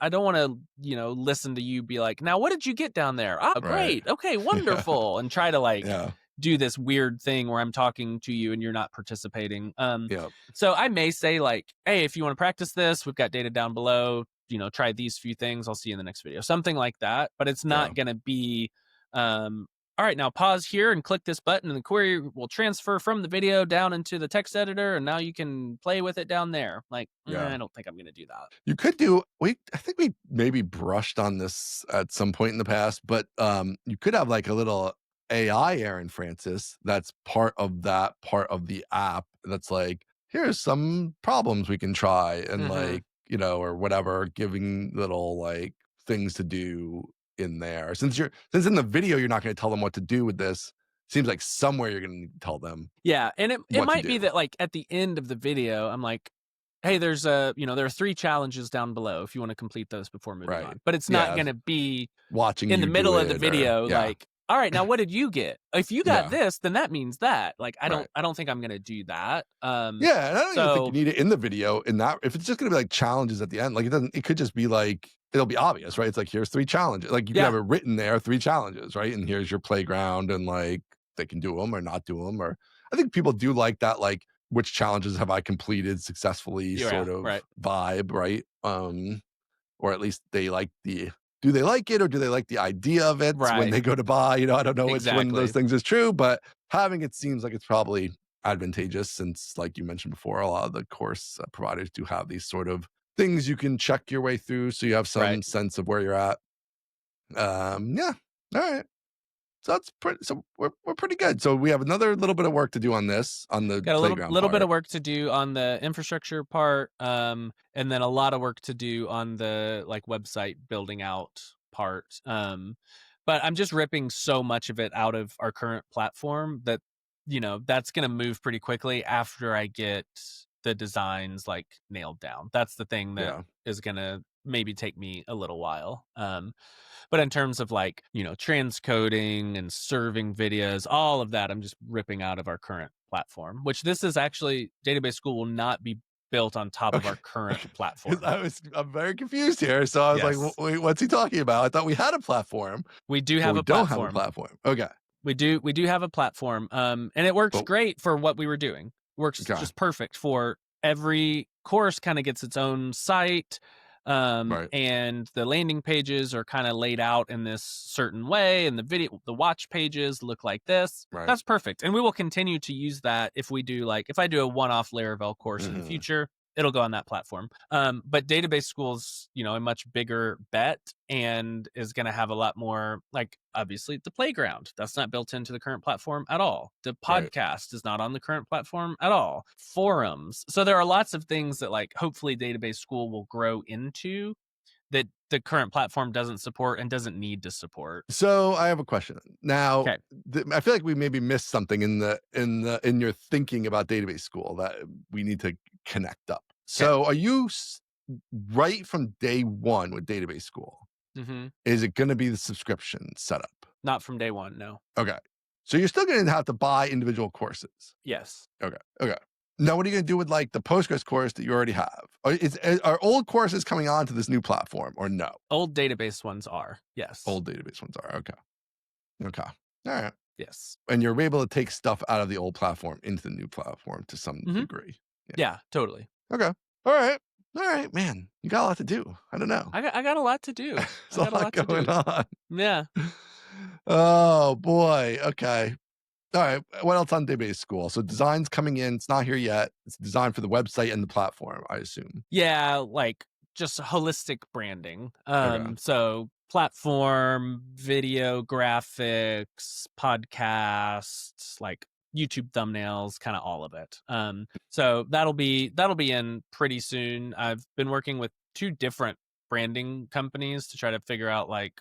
listen to you be like, now what did you get down there? Oh, great. Okay, wonderful. And try to do this weird thing where I'm talking to you and you're not participating. So I may say like, hey, if you want to practice this, we've got data down below, try these few things. I'll see you in the next video, something like that. But it's not going to be, all right, now pause here and click this button and the query will transfer from the video down into the text editor. And now you can play with it down there. Like, I don't think I'm going to do that. You could do, I think we maybe brushed on this at some point in the past, but you could have like a little AI Aaron Francis that's part of the app that's like, here's some problems we can try, and like, or whatever, giving little like things to do in there. Since in the video you're not going to tell them what to do with this, seems like somewhere you're going to tell them. Yeah, and it might be that like at the end of the video I'm like, hey, there's there are 3 challenges down below if you want to complete those before moving on. But it's not going to be watching in the middle of the video like, all right, now what did you get? If you got this, then that means that. Like, I don't think I'm gonna do that. And I don't even think you need it in the video. In that, if it's just gonna be like challenges at the end, like it could just be like, it'll be obvious, right? It's like, here's 3 challenges. Like you can have it written there, 3 challenges, right? And here's your playground, and like they can do them or not do them. Or I think people do like that, like which challenges have I completed successfully sort of right. vibe, right? Or at least do they like it or do they like the idea of it when Right. they go to buy? I don't know which one of those Exactly. things is true, but having it seems like it's probably advantageous since, like you mentioned before, a lot of the course providers do have these sort of things you can check your way through so you have some Right. sense of where you're at. Yeah. All right. So that's pretty. So we're pretty good. So we have another little bit of work to do on this on the Got a playground little bit part. of work to do on the infrastructure part, and then a lot of work to do on the like website building out part. But I'm just ripping so much of it out of our current platform that that's going to move pretty quickly after I get the designs like nailed down. That's the thing that Yeah. is going to maybe take me a little while. But in terms of like, transcoding and serving videos, all of that, I'm just ripping out of our current platform, which this is actually Database School will not be built on top of our current platform. I'm very confused here. So I was like, Yes. wait, what's he talking about? I thought we had a platform. We do But have we a don't have a platform. platform. Okay. We do have a platform. And it works But great for what we were doing. Works okay. just perfect for every course, kind of gets its own site. Right. And the landing pages are kind of laid out in this certain way, and the watch pages look like this. Right. That's perfect. And we will continue to use that if I do a one-off Laravel course in the future, it'll go on that platform. But Database School's, a much bigger bet and is going to have a lot more, like, obviously the playground that's not built into the current platform at all. The podcast is not on the current platform at all. Forums. So there are lots of things that like hopefully Database School will grow into that the current platform doesn't support and doesn't need to support. So I have a question now. Okay. I feel like we maybe missed something in your thinking about Database School that we need to connect up. So are you right from day one with Database School? Mm-hmm. Is it going to be the subscription setup? Not from day one, no. Okay. So you're still going to have to buy individual courses. Yes. Okay. Now, what are you going to do with like the Postgres course that you already have? Are old courses coming on to this new platform or no? Old database ones are, yes. Old database ones are. Okay. All right. Yes. And you're able to take stuff out of the old platform into the new platform to some degree. Yeah, totally. Okay. All right, man. You got a lot to do. I don't know. I got a lot to do. There's a lot going on. Yeah. Oh boy. Okay. All right. What else on Database School? So design's coming in. It's not here yet. It's designed for the website and the platform, I assume. Yeah, like just holistic branding. Okay. So platform, video, graphics, podcasts, like YouTube thumbnails, kind of all of it. So that'll be in pretty soon. I've been working with 2 different branding companies to try to figure out like,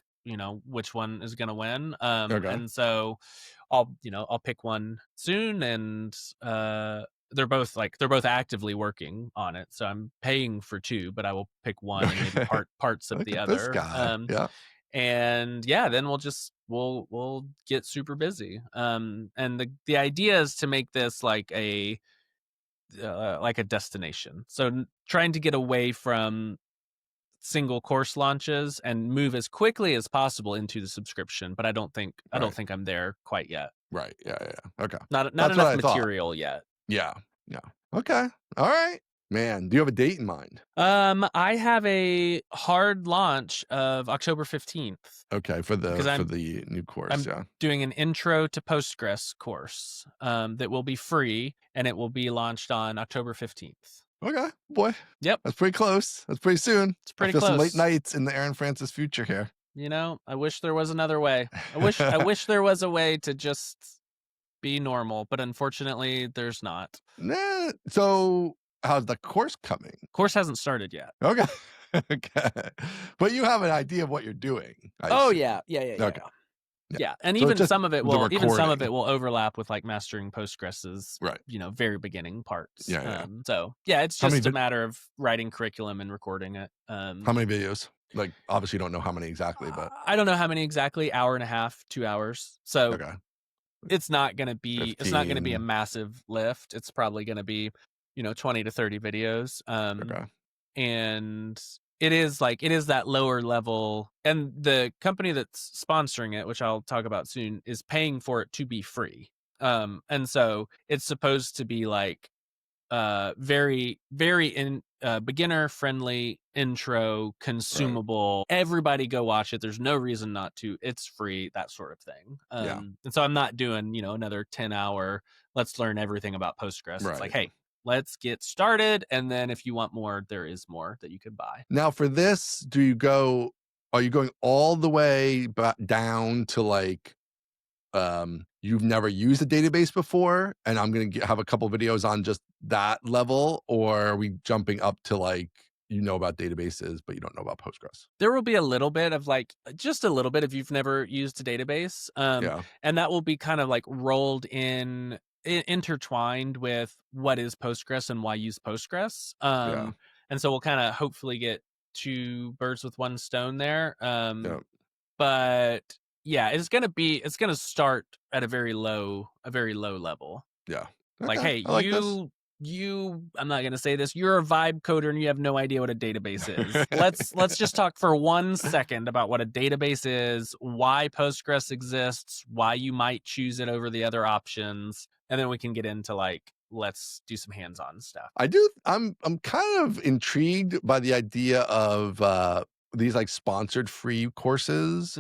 which one is going to win. Okay. And so I'll pick one soon, and they're both actively working on it. So I'm paying for 2, but I will pick one and maybe parts of Look the at other. this guy. Yeah. And yeah, then we'll get super busy. And the idea is to make this like a destination. So trying to get away from single course launches and move as quickly as possible into the subscription, but I don't think I'm there quite yet. Right. Yeah. Okay. Not enough material yet. Yeah. Okay. All right. Man, do you have a date in mind? I have a hard launch of October 15th. Okay, for the new course. I'm doing an intro to Postgres course that will be free, and it will be launched on October 15th. Okay, boy. Yep. That's pretty close. That's pretty soon. It's pretty close. Some late close. nights in the Aaron Francis future here. I wish there was another way. I wish there was a way to just be normal, but unfortunately there's not. Nah. So how's the course coming? Course hasn't started yet. Okay. Okay. But you have an idea of what you're doing. Yeah. Okay. Yeah, and So even some of it recording. will overlap with like mastering Postgres's right. Very beginning parts. Yeah. So yeah, it's just a matter of writing curriculum and recording it. How many videos? Like obviously you don't know how many exactly, but I don't know how many exactly. 1.5 hours, 2 hours. So okay. It's not gonna be 15. a massive lift. It's probably gonna be 20 to 30 videos. Okay. And it is that lower level, and the company that's sponsoring it, which I'll talk about soon, is paying for it to be free. And so it's supposed to be like very beginner friendly intro, Right. consumable. Everybody go watch it. There's no reason not to. It's free, that sort of thing. Yeah. And so I'm not doing, another 10-hour, let's learn everything about Postgres. It's like, Right. hey, let's get started. And then if you want more, there is more that you could buy. Now for this, are you going all the way down to like, you've never used a database before, and I'm going to have a couple videos on just that level, or are we jumping up to like, about databases, but you don't know about Postgres? There will be a little bit of like, just a little bit if you've never used a database. Yeah. And that will be kind of like rolled in, intertwined with what is Postgres and why use Postgres. Yeah. And so we'll kind of hopefully get two birds with one stone there. Yeah. But yeah, it's gonna start at a very low level. Yeah. Like, Okay. hey, I like this. I'm not gonna say this, you're a vibe coder and you have no idea what a database is. Let's just talk for 1 second about what a database is, why Postgres exists, why you might choose it over the other options, and then we can get into like, let's do some hands-on stuff. I'm kind of intrigued by the idea of these like sponsored free courses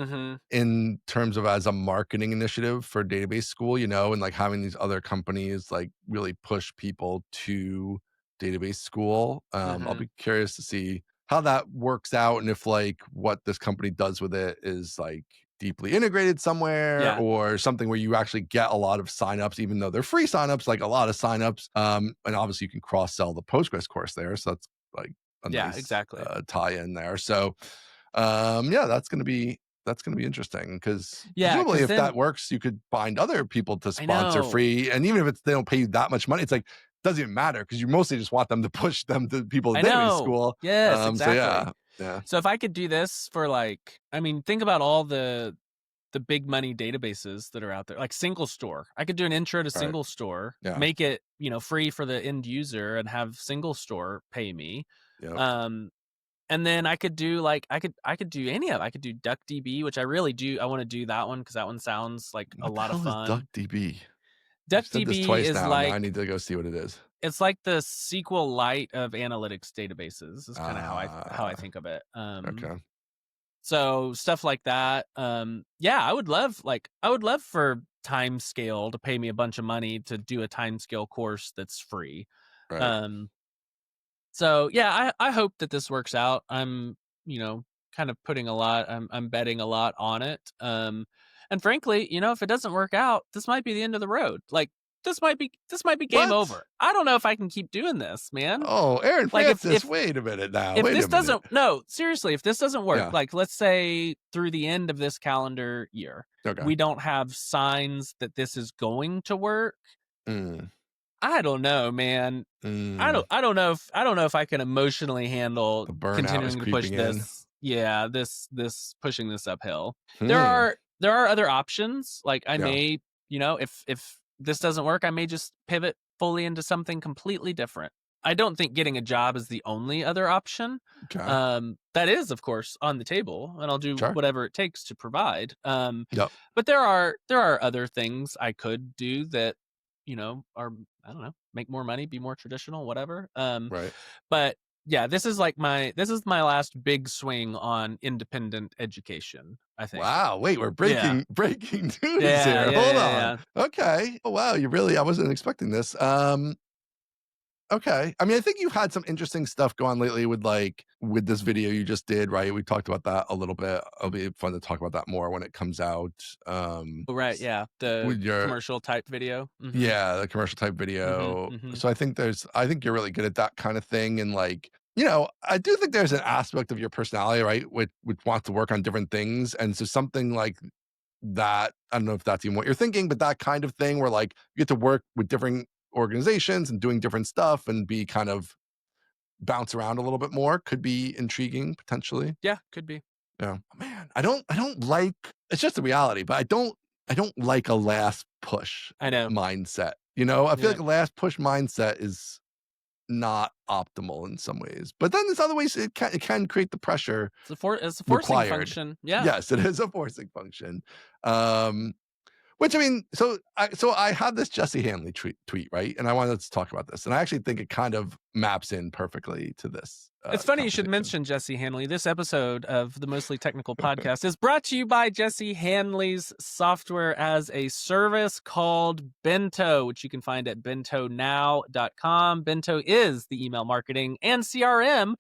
in terms of as a marketing initiative for database school, and like having these other companies like really push people to database school. I'll be curious to see how that works out, and if like what this company does with it is like deeply integrated somewhere, or something where you actually get a lot of signups, even though they're free signups, like a lot of signups. And obviously you can cross sell the Postgres course there. So that's like a nice exactly. tie in there. So that's gonna be interesting, because presumably if that works, you could find other people to sponsor free. And even if they don't pay you that much money, it's like, doesn't even matter, because you mostly just want them to push them to people in database school. Yes, exactly. So yeah. So if I could do this for like, I mean, think about all the big money databases that are out there, like Single Store. I could do an intro to Single Store, make it, free for the end user, and have Single Store pay me. And then I could do like, I could do any of it. I could do DuckDB, which I really do. I want to do that one because that one sounds like a lot of fun. DuckDB. DuckDB is now, like, I need to go see what it is. It's like the SQLite of analytics databases is kind of how I think of it. Okay. So stuff like that. I would love for Timescale to pay me a bunch of money to do a Timescale course that's free. Right. So yeah, I hope that this works out. I'm, kind of putting I'm betting a lot on it. And frankly, if it doesn't work out, this might be the end of the road. Like, this might be game over. I don't know if I can keep doing this, man. Oh, Aaron Francis, wait a minute now. If this doesn't, no, seriously, if this doesn't work, like let's say through the end of this calendar year, we don't have signs that this is going to work. I don't know, man. I don't know if I can emotionally handle continuing to push this. Yeah, this pushing this uphill. There are other options. Like I may, if this doesn't work, I may just pivot fully into something completely different. I don't think getting a job is the only other option. That is, of course, on the table, and I'll do whatever it takes to provide. But there are other things I could do that, are, I don't know, make more money, be more traditional, whatever. But yeah, this is my last big swing on independent education, I think. Wow, wait, we're breaking news here. Hold on. Okay. Oh wow, I wasn't expecting this. Okay. I mean, I think you've had some interesting stuff going on lately with this video you just did, right? We talked about that a little bit. It'll be fun to talk about that more when it comes out. Right, yeah. The commercial type video. Yeah, the commercial type video. So I think you're really good at that kind of thing. And like, I do think there's an aspect of your personality, right, which wants to work on different things. And so something like that, I don't know if that's even what you're thinking, but that kind of thing where like you get to work with different organizations and doing different stuff and be kind of bounce around a little bit more could be intriguing potentially. Yeah, could be. Yeah. Man, I don't like, it's just a reality, but I don't like a last push mindset. I feel like a last push mindset is not optimal in some ways, but then there's other ways it can create the pressure. It's a forcing function. Yeah. Yes, it is a forcing function. Which I mean, so I had this Jesse Hanley tweet, right? And I wanted to talk about this. And I actually think it kind of maps in perfectly to this. It's funny you should conversation. mention Jesse Hanley. This episode of the Mostly Technical Podcast is brought to you by Jesse Hanley's software as a service called Bento, which you can find at bentonow.com. Bento is the email marketing and CRM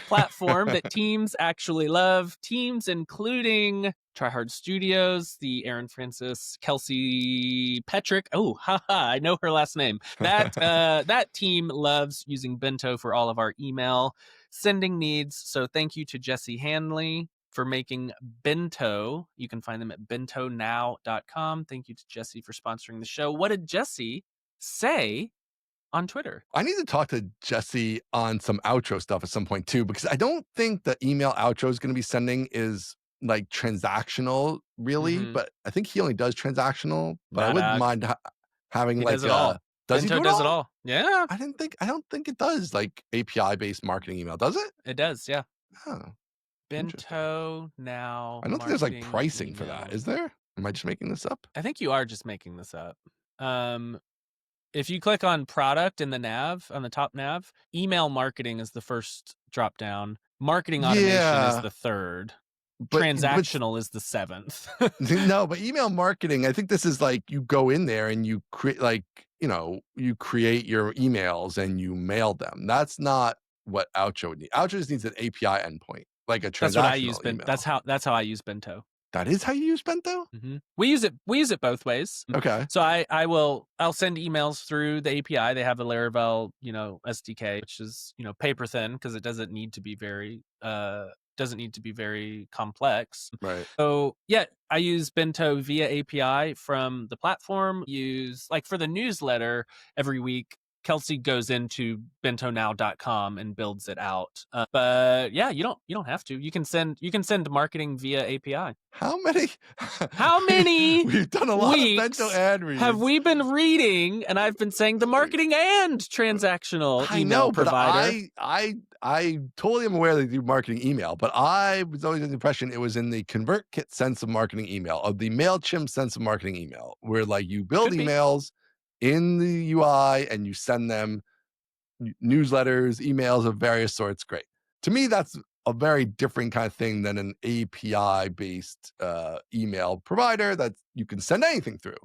platform that teams actually love. Teams including TryHard Studios, the Aaron Francis, Kelsey Petrick. Oh, haha, I know her last name. That team loves using Bento for all of our email sending needs. So thank you to Jesse Hanley for making Bento. You can find them at bentonow.com. Thank you to Jesse for sponsoring the show. What did Jesse say on Twitter? I need to talk to Jesse on some outro stuff at some point too, because I don't think the email outro is going to be sending is like transactional really, but I think he only does transactional, but I wouldn't mind having like does it all. Does Bento he does it all? Yeah. I don't think it does like API based marketing email, does it? It does, yeah. Oh. Bento now. I don't think there's like pricing for that, is there? Am I just making this up? I think you are just making this up. If you click on product in the nav, on the top nav, email marketing is the first drop down. Marketing automation is the third. Transactional is the seventh. No, but email marketing, I think this is like you go in there and you create like, you create your emails and you mail them. That's not what Outro would need. Outro just needs an API endpoint, like a transactional That's what I use. email. That's how I use Bento. That is how you use Bento? Mm-hmm. We use it both ways. Okay. So I'll send emails through the API. They have a Laravel, SDK, which is, paper thin because it doesn't need to be very complex. Right. So yeah, I use Bento via API from the platform. Use like for the newsletter every week, Kelsey goes into bentonow.com and builds it out. But yeah, you don't have to. You can send marketing via API. How many We've done a lot of Bento ad reads. Have we been reading? And I've been saying the marketing and transactional email provider. But I totally am aware they do marketing email, but I was always under the impression it was in the ConvertKit sense of marketing email, of the MailChimp sense of marketing email, where like you build emails in the UI and you send them newsletters, emails of various sorts. Great. To me, that's a very different kind of thing than an API based email provider that you can send anything through.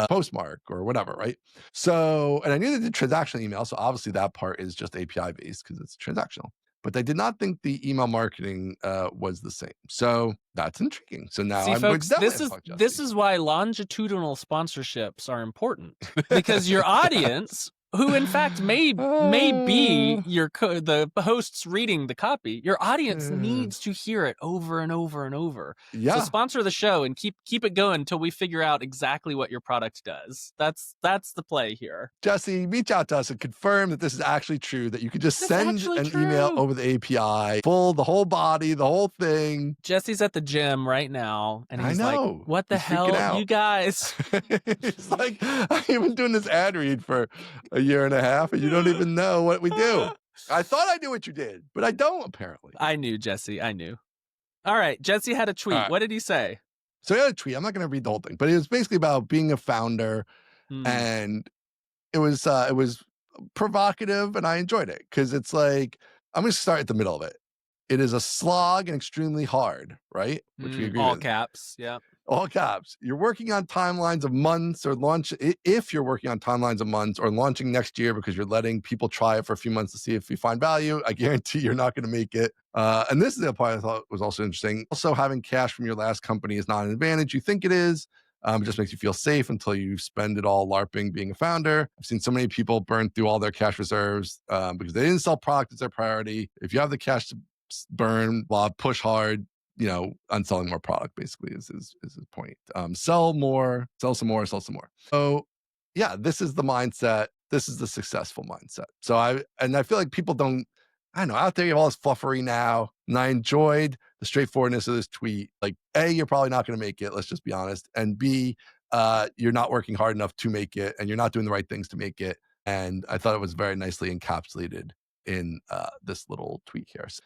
Postmark or whatever, right? So, and I knew they did transactional email, so obviously that part is just API based because it's transactional. But I did not think the email marketing was the same. So that's intriguing. So now I'm folks, this is why longitudinal sponsorships are important, because your audience, who in fact may be the hosts reading the copy, your audience needs to hear it over and over and over. Yeah. So sponsor the show and keep it going until we figure out exactly what your product does. That's the play here. Jesse, reach out to us and confirm that this is actually true, that you could just send an email over the API, the whole body, the whole thing. Jesse's at the gym right now, and he's like, what the hell, you guys? It's like, I've been doing this ad read for a year and a half, and you don't even know what we do. I thought I knew what you did, but I don't, apparently. I knew, Jesse. I knew. All right. Jesse had a tweet. Right. What did he say? So he had a tweet. I'm not going to read the whole thing, but it was basically about being a founder, and it was provocative, and I enjoyed it because it's like, I'm going to start at the middle of it. It is a slog and extremely hard, right? Which we agree all with. Caps, yeah. All caps. You're working on timelines of months or launch. If you're working on timelines of months or launching next year because you're letting people try it for a few months to see if you find value, I guarantee you're not going to make it. And this is the part I thought was also interesting. Also, having cash from your last company is not an advantage you think it is. It just makes you feel safe until you spend it all LARPing being a founder. I've seen so many people burn through all their cash reserves because they didn't sell product as their priority. If you have the cash to burn, push hard, on selling more product basically is his point. Sell more, sell some more, sell some more. So yeah, this is the mindset. This is the successful mindset. So I feel like people don't, out there you have all this fluffery now. And I enjoyed the straightforwardness of this tweet. Like A, you're probably not going to make it. Let's just be honest. And B, you're not working hard enough to make it and you're not doing the right things to make it. And I thought it was very nicely encapsulated in this little tweet here. So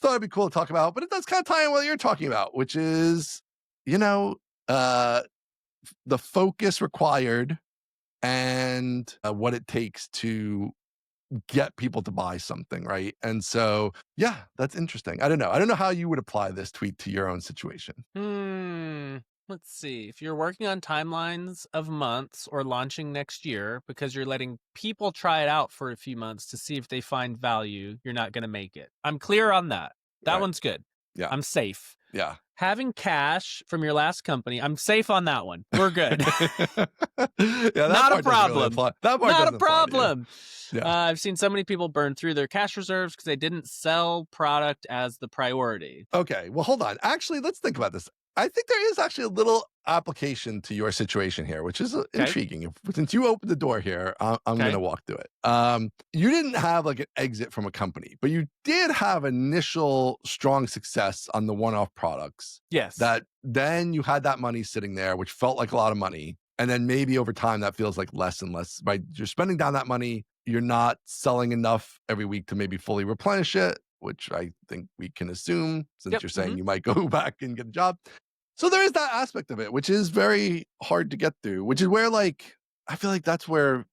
thought it'd be cool to talk about, but it does kind of tie in what you're talking about, which is, uh, the focus required and what it takes to get people to buy something, right? And so, yeah, that's interesting. I don't know. I don't know how you would apply this tweet to your own situation. Hmm. Let's see. If you're working on timelines of months or launching next year because you're letting people try it out for a few months to see if they find value, you're not going to make it. I'm clear on that. That Right. one's good. Yeah. I'm safe. Yeah. Having cash from your last company, I'm safe on that one. We're good. Yeah, that Not a part doesn't really problem. apply. That part Not a doesn't apply to you. problem. Yeah. I've seen so many people burn through their cash reserves because they didn't sell product as the priority. Okay. Well, hold on. Actually, let's think about this. I think there is actually a little application to your situation here, which is Okay. intriguing. Since you opened the door here, I'm going to walk through it. You didn't have like an exit from a company, but you did have initial strong success on the one-off products. Yes. That then you had that money sitting there, which felt like a lot of money. And then maybe over time that feels like less and less, right? You're spending down that money. You're not selling enough every week to maybe fully replenish it, which I think we can assume since you're saying you might go back and get a job. So there is that aspect of it, which is very hard to get through, which is where like, I feel like that's where,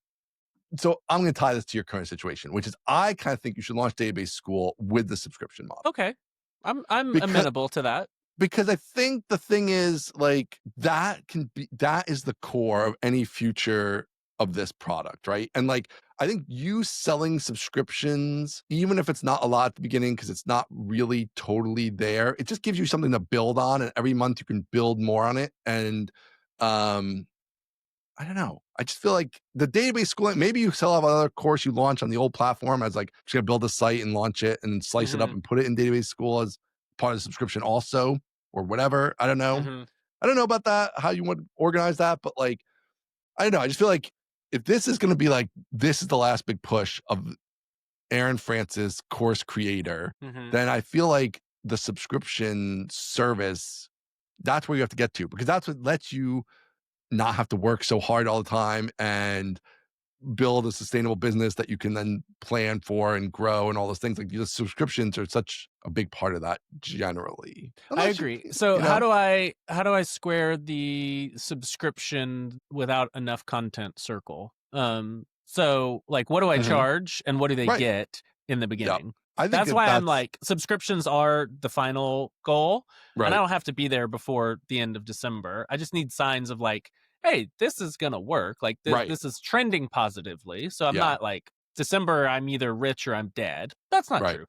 so I'm going to tie this to your current situation, which is I kind of think you should launch Database School with the subscription model. Okay. I'm amenable to that. Because I think the thing is like that is the core of any future of this product, right? And like I think you selling subscriptions, even if it's not a lot at the beginning, because it's not really totally there, it just gives you something to build on, and every month you can build more on it. And I don't know. I just feel like the database school, maybe you still have another course you launch on the old platform as like, just gonna build a site and launch it and slice it up and put it in database school as part of the subscription also, or whatever. I don't know. I don't know about that, how you would organize that, but like, I don't know. I just feel like if this is going to be like, this is the last big push of Aaron Francis, course creator, then I feel like the subscription service, that's where you have to get to, because that's what lets you not have to work so hard all the time and build a sustainable business that you can then plan for and grow and all those things. Like the subscriptions are such a big part of that generally. I agree. So how do I square the subscription without enough content circle? So like what do I charge and what do they get in the beginning? I think that's why I'm like, subscriptions are the final goal. Right. And I don't have to be there before the end of December. I just need signs of like, hey, this is going to work. Like this is trending positively. So I'm not like, December, I'm either rich or I'm dead. That's not true.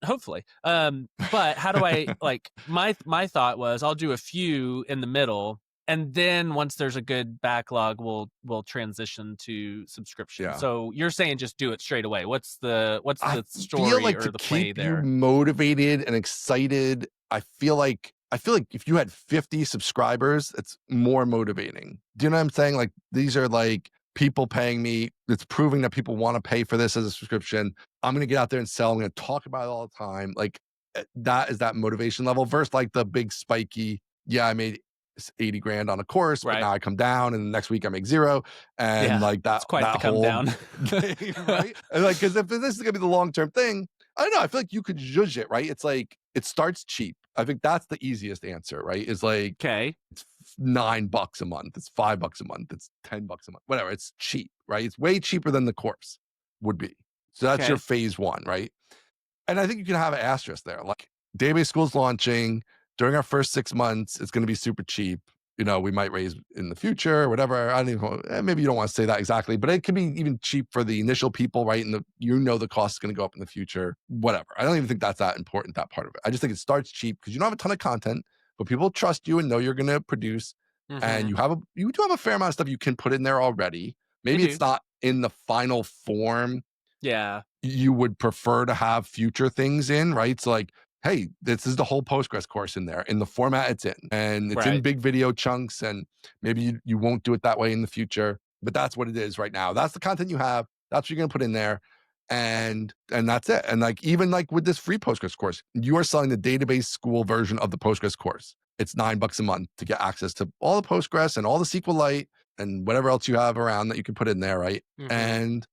Hopefully. But how do I like my thought was I'll do a few in the middle. And then once there's a good backlog, we'll transition to subscription. Yeah. So you're saying just do it straight away. What's the story or the play there? You motivated and excited. I feel like if you had 50 subscribers, it's more motivating. Do you know what I'm saying? Like these are like people paying me. It's proving that people want to pay for this as a subscription. I'm going to get out there and sell. I'm going to talk about it all the time. Like that is that motivation level versus like the big spiky. Yeah, I made 80 grand on a course, but now I come down and the next week I make 0. And like that's quite that the come down. Game, right? And like, cause if this is gonna be the long-term thing, I don't know. I feel like you could judge it, right? It's like, it starts cheap. I think that's the easiest answer, right? Is like, it's $9 a month. It's $5 a month. It's $10 a month, whatever. It's cheap, right? It's way cheaper than the course would be. So that's your phase 1, right? And I think you can have an asterisk there. Like database school's launching. During our first 6 months, it's going to be super cheap. You know, we might raise in the future or whatever. I don't even, maybe you don't want to say that exactly, but it could be even cheap for the initial people, right? And the cost is going to go up in the future, whatever. I don't even think that's that important, that part of it. I just think it starts cheap because you don't have a ton of content, but people trust you and know you're going to produce. And you do have a fair amount of stuff you can put in there already. Maybe it's not in the final form. Yeah. You would prefer to have future things in, right? So like, hey, this is the whole Postgres course in there in the format it's in, and it's in big video chunks, and maybe you won't do it that way in the future, but that's what it is right now. That's the content you have. That's what you're going to put in there. And that's it. And like, even like with this free Postgres course, you are selling the database school version of the Postgres course. It's $9 a month to get access to all the Postgres and all the SQLite and whatever else you have around that you can put in there. Right. And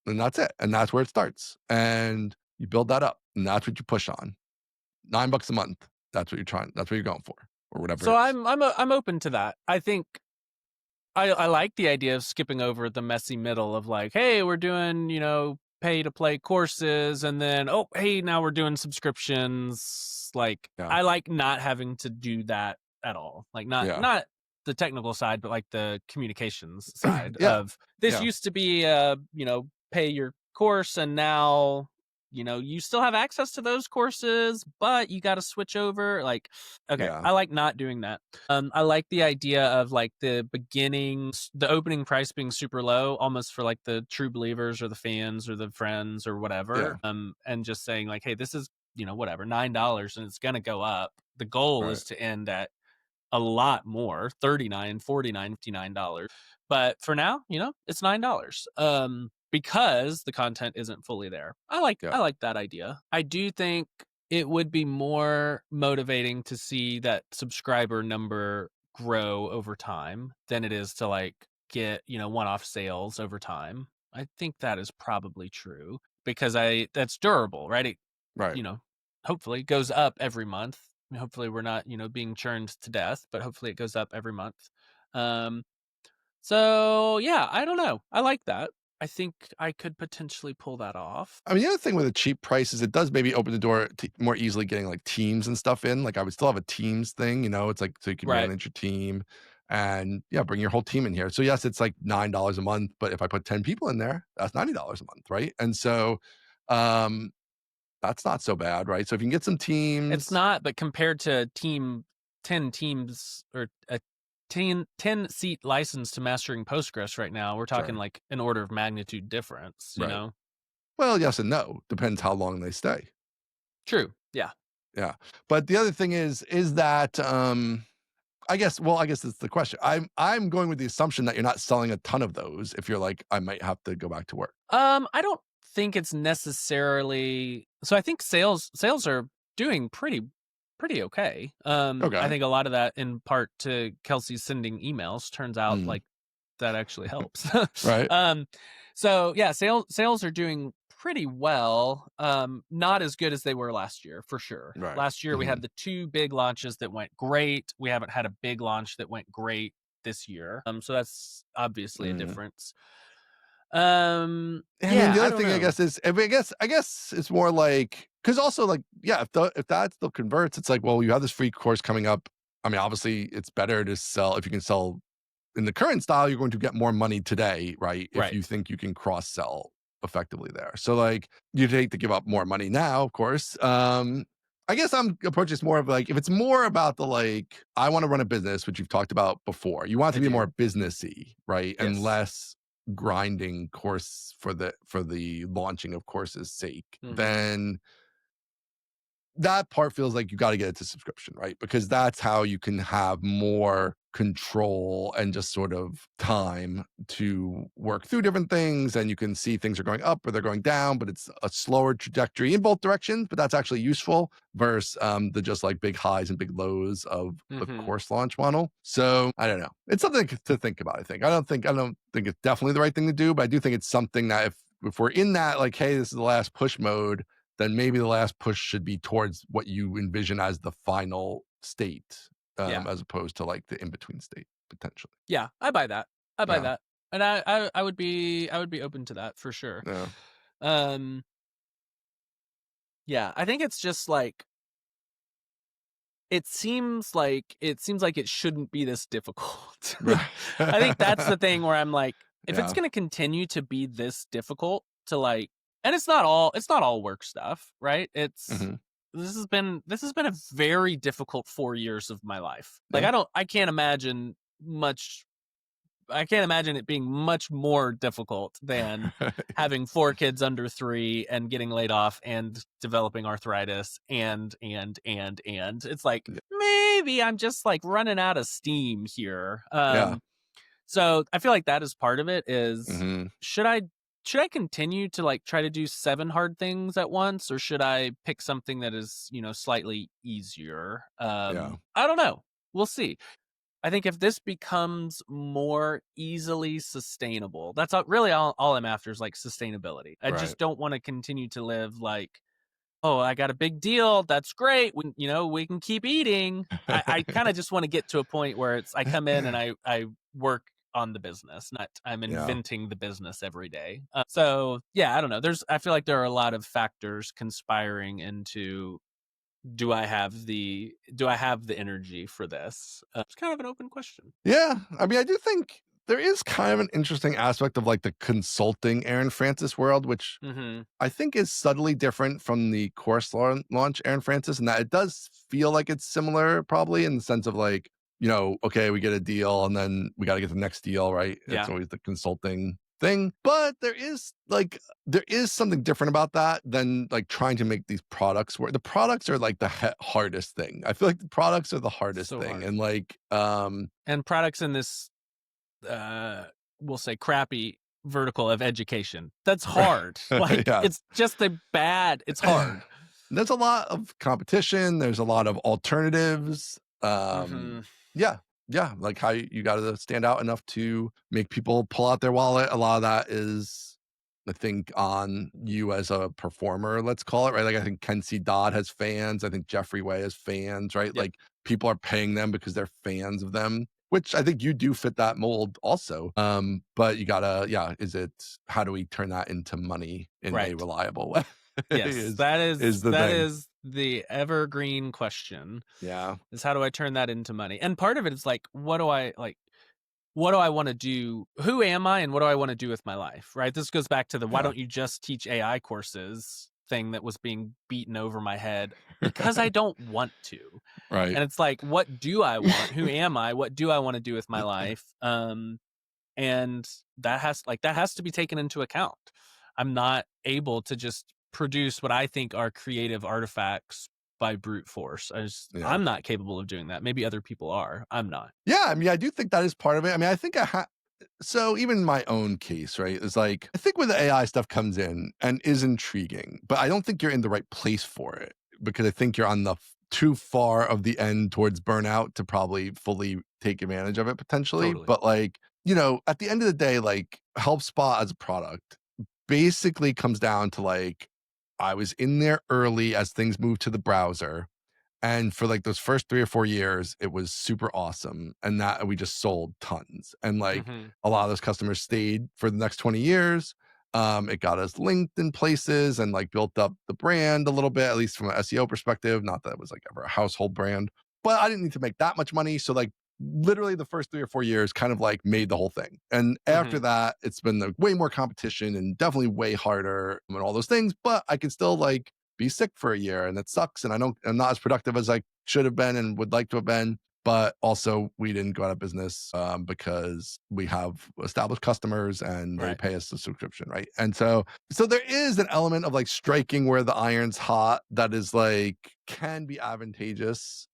that's it. And that's where it starts. And you build that up, and that's what you push on. $9 a month. That's what you're going for. or whatever So it is. I'm open to that. I think I like the idea of skipping over the messy middle of like, hey, we're doing, pay to play courses, and then, oh, hey, now we're doing subscriptions. Like, Yeah. I like not having to do that at all. Like, not the technical side, but like the communications side of this used to be pay your course, and now you still have access to those courses, but you got to switch over. Like, okay, I like not doing that. I like the idea of like the opening price being super low, almost for like the true believers or the fans or the friends or whatever. And just saying like, hey, this is whatever, $9, and it's gonna go up. The goal is to end at a lot more, $39, $49, $59. But for now, it's $9. Because the content isn't fully there. I like that idea. I do think it would be more motivating to see that subscriber number grow over time than it is to like get, one-off sales over time. I think that is probably true because that's durable, right? Hopefully goes up every month. Hopefully we're not, being churned to death, but hopefully it goes up every month. So yeah, I don't know. I like that. I think I could potentially pull that off. I mean, the other thing with a cheap price is it does maybe open the door to more easily getting like teams and stuff in. Like I would still have a teams thing, it's like so you can manage your team and bring your whole team in here. So yes, it's like $9 a month, but if I put 10 people in there, that's $90 a month, right? And so that's not so bad, right? So if you can get some teams. It's not, but compared to 10 teams or a 10 seat license to Mastering Postgres right now, we're talking like an order of magnitude difference, you know? Well, yes and no. Depends how long they stay. True. Yeah. Yeah. But the other thing is that I guess that's the question. I'm going with the assumption that you're not selling a ton of those if you're like, I might have to go back to work. I don't think it's necessarily so. I think sales are doing pretty okay. I think a lot of that in part to Kelsey sending emails. Turns out like that actually helps. Right. So yeah, sales are doing pretty well. Not as good as they were last year, for sure. Right. Last year we had the 2 big launches that went great. We haven't had a big launch that went great this year. So that's obviously a difference. I mean, the other thing I guess is, I guess it's more like, because also like, if that still converts, it's like, well, you have this free course coming up. I mean, obviously it's better to sell if you can sell in the current style, you're going to get more money today, right? If you think you can cross sell effectively there. So like you'd hate to give up more money now, of course. I guess I'm approaching this more of like, if it's more about the like, I want to run a business, which you've talked about before. You want it to be more businessy, right? Yes. And less grinding course for the launching of courses sake, then that part feels like you got to get it to subscription, right? Because that's how you can have more control and just sort of time to work through different things. And you can see things are going up or they're going down, but it's a slower trajectory in both directions, but that's actually useful versus the just like big highs and big lows of the course launch model. So I don't know. It's something to think about, I think. I don't think it's definitely the right thing to do, but I do think it's something that if we're in that, like, hey, this is the last push mode, then maybe the last push should be towards what you envision as the final state, as opposed to like the in-between state potentially. Yeah, I buy that. I buy that, and I would be open to that for sure. Yeah, I think it's just like it seems like it shouldn't be this difficult. I think that's the thing where I'm like, if it's going to continue to be this difficult to like. And it's not all work stuff, right? It's this has been a very difficult 4 years of my life. Like I can't imagine it being much more difficult than having 4 kids under 3 and getting laid off and developing arthritis and it's like maybe I'm just like running out of steam here. So I feel like that is part of it is should I continue to like try to do 7 hard things at once, or should I pick something that is, slightly easier? I don't know. We'll see. I think if this becomes more easily sustainable, that's really all I'm after is like sustainability. I just don't want to continue to live like oh, I got a big deal. That's great. We can keep eating. I kind of just want to get to a point where I come in and I work on the business, not I'm Yeah. inventing the business every day. So yeah, I don't know. I feel like there are a lot of factors conspiring into do I have the energy for this? It's kind of an open question. Yeah. I mean, I do think there is kind of an interesting aspect of like the consulting Aaron Francis world, which Mm-hmm. I think is subtly different from the course launch Aaron Francis, and that it does feel like it's similar, probably in the sense of like, okay, we get a deal and then we got to get the next deal, right? It's Yeah. always the consulting thing. But there is something different about that than like trying to make these products work. The products are like the hardest thing. I feel like the products are the hardest So thing. hard. And like, And products in this, we'll say, crappy vertical of education. That's hard. Like yeah. it's just it's hard. There's a lot of competition. There's a lot of alternatives. Mm-hmm. Yeah, yeah. Like how you got to stand out enough to make people pull out their wallet. A lot of that is, I think, on you as a performer. Let's call it right. Like I think Kenzie Dodd has fans. I think Jeffrey Way has fans. Right. Yep. Like people are paying them because they're fans of them. Which I think you do fit that mold also. But you gotta, yeah, how do we turn that into money in a reliable way? Yes, is the that thing. is the evergreen question. Yeah. Is how do I turn that into money? And part of it is like, what do I want to do? Who am I and what do I want to do with my life? Right? This goes back to the why Yeah. don't you just teach AI courses thing that was being beaten over my head because I don't want to. Right. And it's like, what do I want? Who am I? What do I want to do with my life? And that has to be taken into account. I'm not able to just produce what I think are creative artifacts by brute force. I'm not capable of doing that. Maybe other people are. I'm not. Yeah, I mean, I do think that is part of it. I mean, I think so even my own case, right, is like, I think when the AI stuff comes in and is intriguing, but I don't think you're in the right place for it because I think you're on the too far of the end towards burnout to probably fully take advantage of it potentially. Totally. But like, at the end of the day, like HelpSpot as a product basically comes down to like, I was in there early as things moved to the browser. And for like those first 3 or 4 years, it was super awesome. And that we just sold tons. And like a lot of those customers stayed for the next 20 years. It got us linked in places and like built up the brand a little bit, at least from an SEO perspective. Not that it was like ever a household brand, but I didn't need to make that much money. So like literally the first 3 or 4 years kind of like made the whole thing. And after that, it's been like way more competition and definitely way harder and all those things. But I can still like be sick for a year and it sucks. And I'm not as productive as I should have been and would like to have been. But also we didn't go out of business because we have established customers and they pay us a subscription. Right. And so there is an element of like striking where the iron's hot that is like, can be advantageous.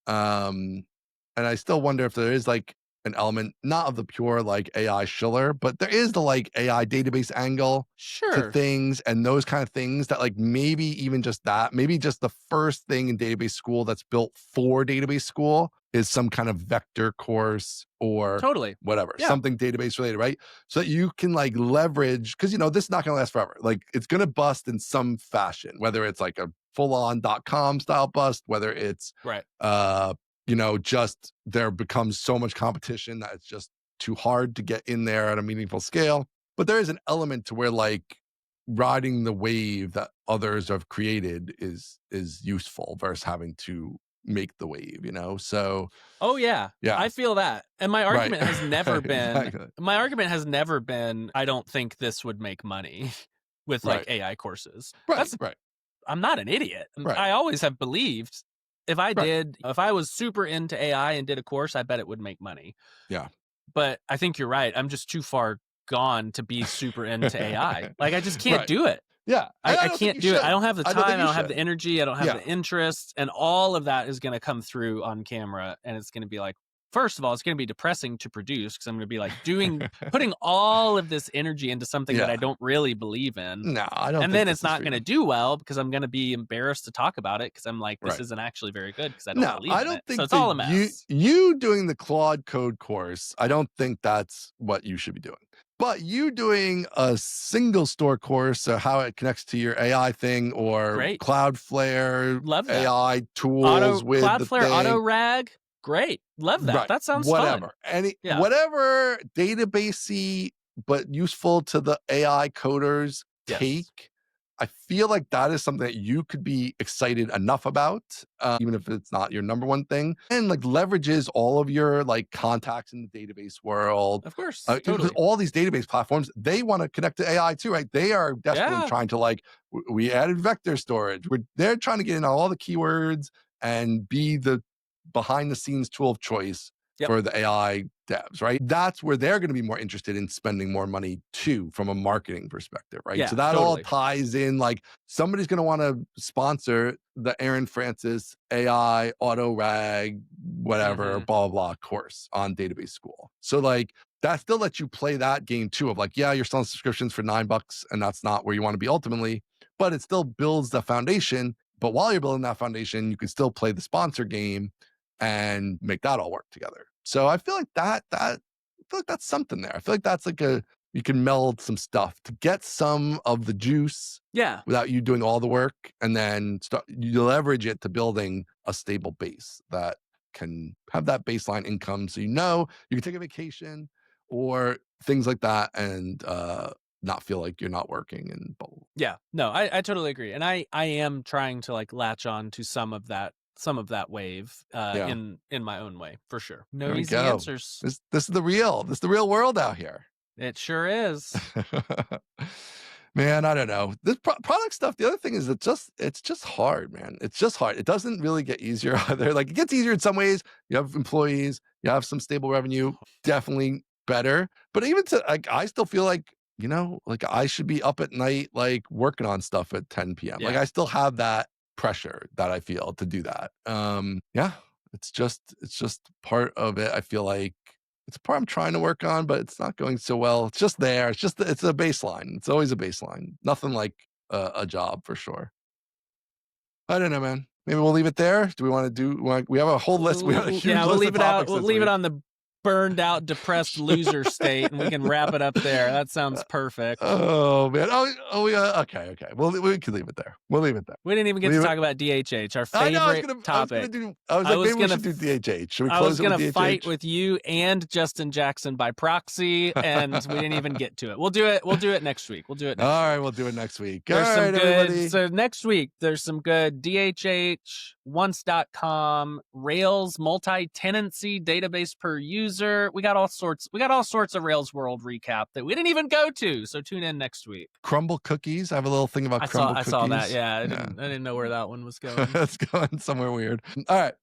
And I still wonder if there is like an element, not of the pure like AI shiller, but there is the like AI database angle to things and those kind of things that like maybe even just that, maybe just the first thing in database school that's built for database school is some kind of vector course or whatever, something database related, right? So that you can like leverage, because this is not going to last forever. Like it's going to bust in some fashion, whether it's like a full-on .com style bust, whether it's just there becomes so much competition that it's just too hard to get in there at a meaningful scale. But there is an element to where like riding the wave that others have created is useful versus having to make the wave, So yeah. I feel that. And my argument has never been I don't think this would make money with like AI courses. Right. I'm not an idiot. I always have believed if I was super into AI and did a course, I bet it would make money. Yeah. But I think you're right. I'm just too far gone to be super into AI. Like I just can't do it. Yeah. I can't do it. I don't have the time. I don't have the energy. I don't have Yeah. the interest. And all of that is going to come through on camera. And it's going to be like, first of all, it's going to be depressing to produce because I'm going to be like putting all of this energy into something that I don't really believe in. No, I don't. And then it's not going to do well because I'm going to be embarrassed to talk about it because I'm like, this isn't actually very good because I don't believe in it. Think so it's all a mess. You doing the Claude Code course, I don't think that's what you should be doing. But you doing a single store course, so how it connects to your AI thing or Great. Cloudflare, Love that. AI tools with Cloudflare, the thing. AutoRag. Great. Love that. Right. That sounds Whatever. fun. Whatever databasey but useful to the AI coders take. I feel like that is something that you could be excited enough about, even if it's not your number one thing, and like leverages all of your like contacts in the database world. Of course, Because all these database platforms, they want to connect to AI too, right? They are desperately trying to like, we added vector storage. They're trying to get in all the keywords and be the behind the scenes tool of choice for the AI devs, right? That's where they're going to be more interested in spending more money too, from a marketing perspective, right? Yeah, so that all ties in. Like somebody's going to want to sponsor the Aaron Francis AI AutoRag, whatever, blah, blah, blah course on Database School. So like that still lets you play that game too of like, yeah, you're selling subscriptions for $9 and that's not where you want to be ultimately, but it still builds the foundation. But while you're building that foundation, you can still play the sponsor game and make that all work together. So I feel like I feel like that's something there. I feel like that's like you can meld some stuff to get some of the juice without you doing all the work, and then you leverage it to building a stable base that can have that baseline income. So you can take a vacation or things like that and not feel like you're not working and blah, blah, blah. Yeah, no, I totally agree. And I am trying to like latch on to some of that wave in my own way, for sure. No easy answers. This is the real world out here. It sure is. Man, I don't know. This product stuff, the other thing is it's just hard, man. It's just hard. It doesn't really get easier either. Like it gets easier in some ways. You have employees, you have some stable revenue, definitely better. But even like I still feel like, like I should be up at night, like working on stuff at 10 p.m. Like I still have that pressure that I feel to do that. It's just part of it. I feel like it's a part I'm trying to work on, but it's not going so well. It's just there. It's a baseline. It's always a baseline. Nothing like a job for sure. I don't know, man. Maybe we'll leave it there. Do we want to we have a whole list. We have a huge list we'll leave of it out. We'll leave week. It on the burned out, depressed loser state, and we can wrap it up there. That sounds perfect. Oh man. Okay. Well, we can leave it there. We'll leave it there. We didn't even get to talk about DHH, our favorite topic. I was like, maybe we should do DHH. Should we close it with DHH? I was going to fight with you and Justin Jackson by proxy, and we didn't even get to it. We'll do it next week. All right, we'll do it next week. So next week, there's some good DHH, once.com, Rails multi-tenancy database per user. We got all sorts of Rails World recap that we didn't even go to. So tune in next week. Crumble cookies. I have a little thing about crumble cookies. I saw that. Yeah, I didn't know where that one was going. It's going somewhere weird. All right.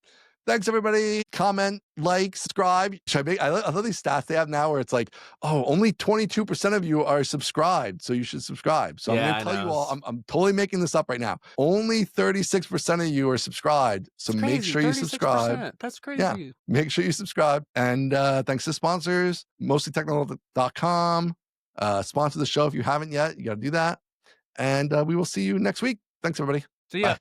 Thanks, everybody. Comment, like, subscribe. I love these stats they have now where it's like, oh, only 22% of you are subscribed, so you should subscribe. So I'm going to tell you all, I'm totally making this up right now. Only 36% of you are subscribed, so make sure you subscribe. That's crazy. Yeah, make sure you subscribe. And thanks to sponsors, mostlytechnical.com. Sponsor the show if you haven't yet. You got to do that. And we will see you next week. Thanks, everybody. See ya. Bye.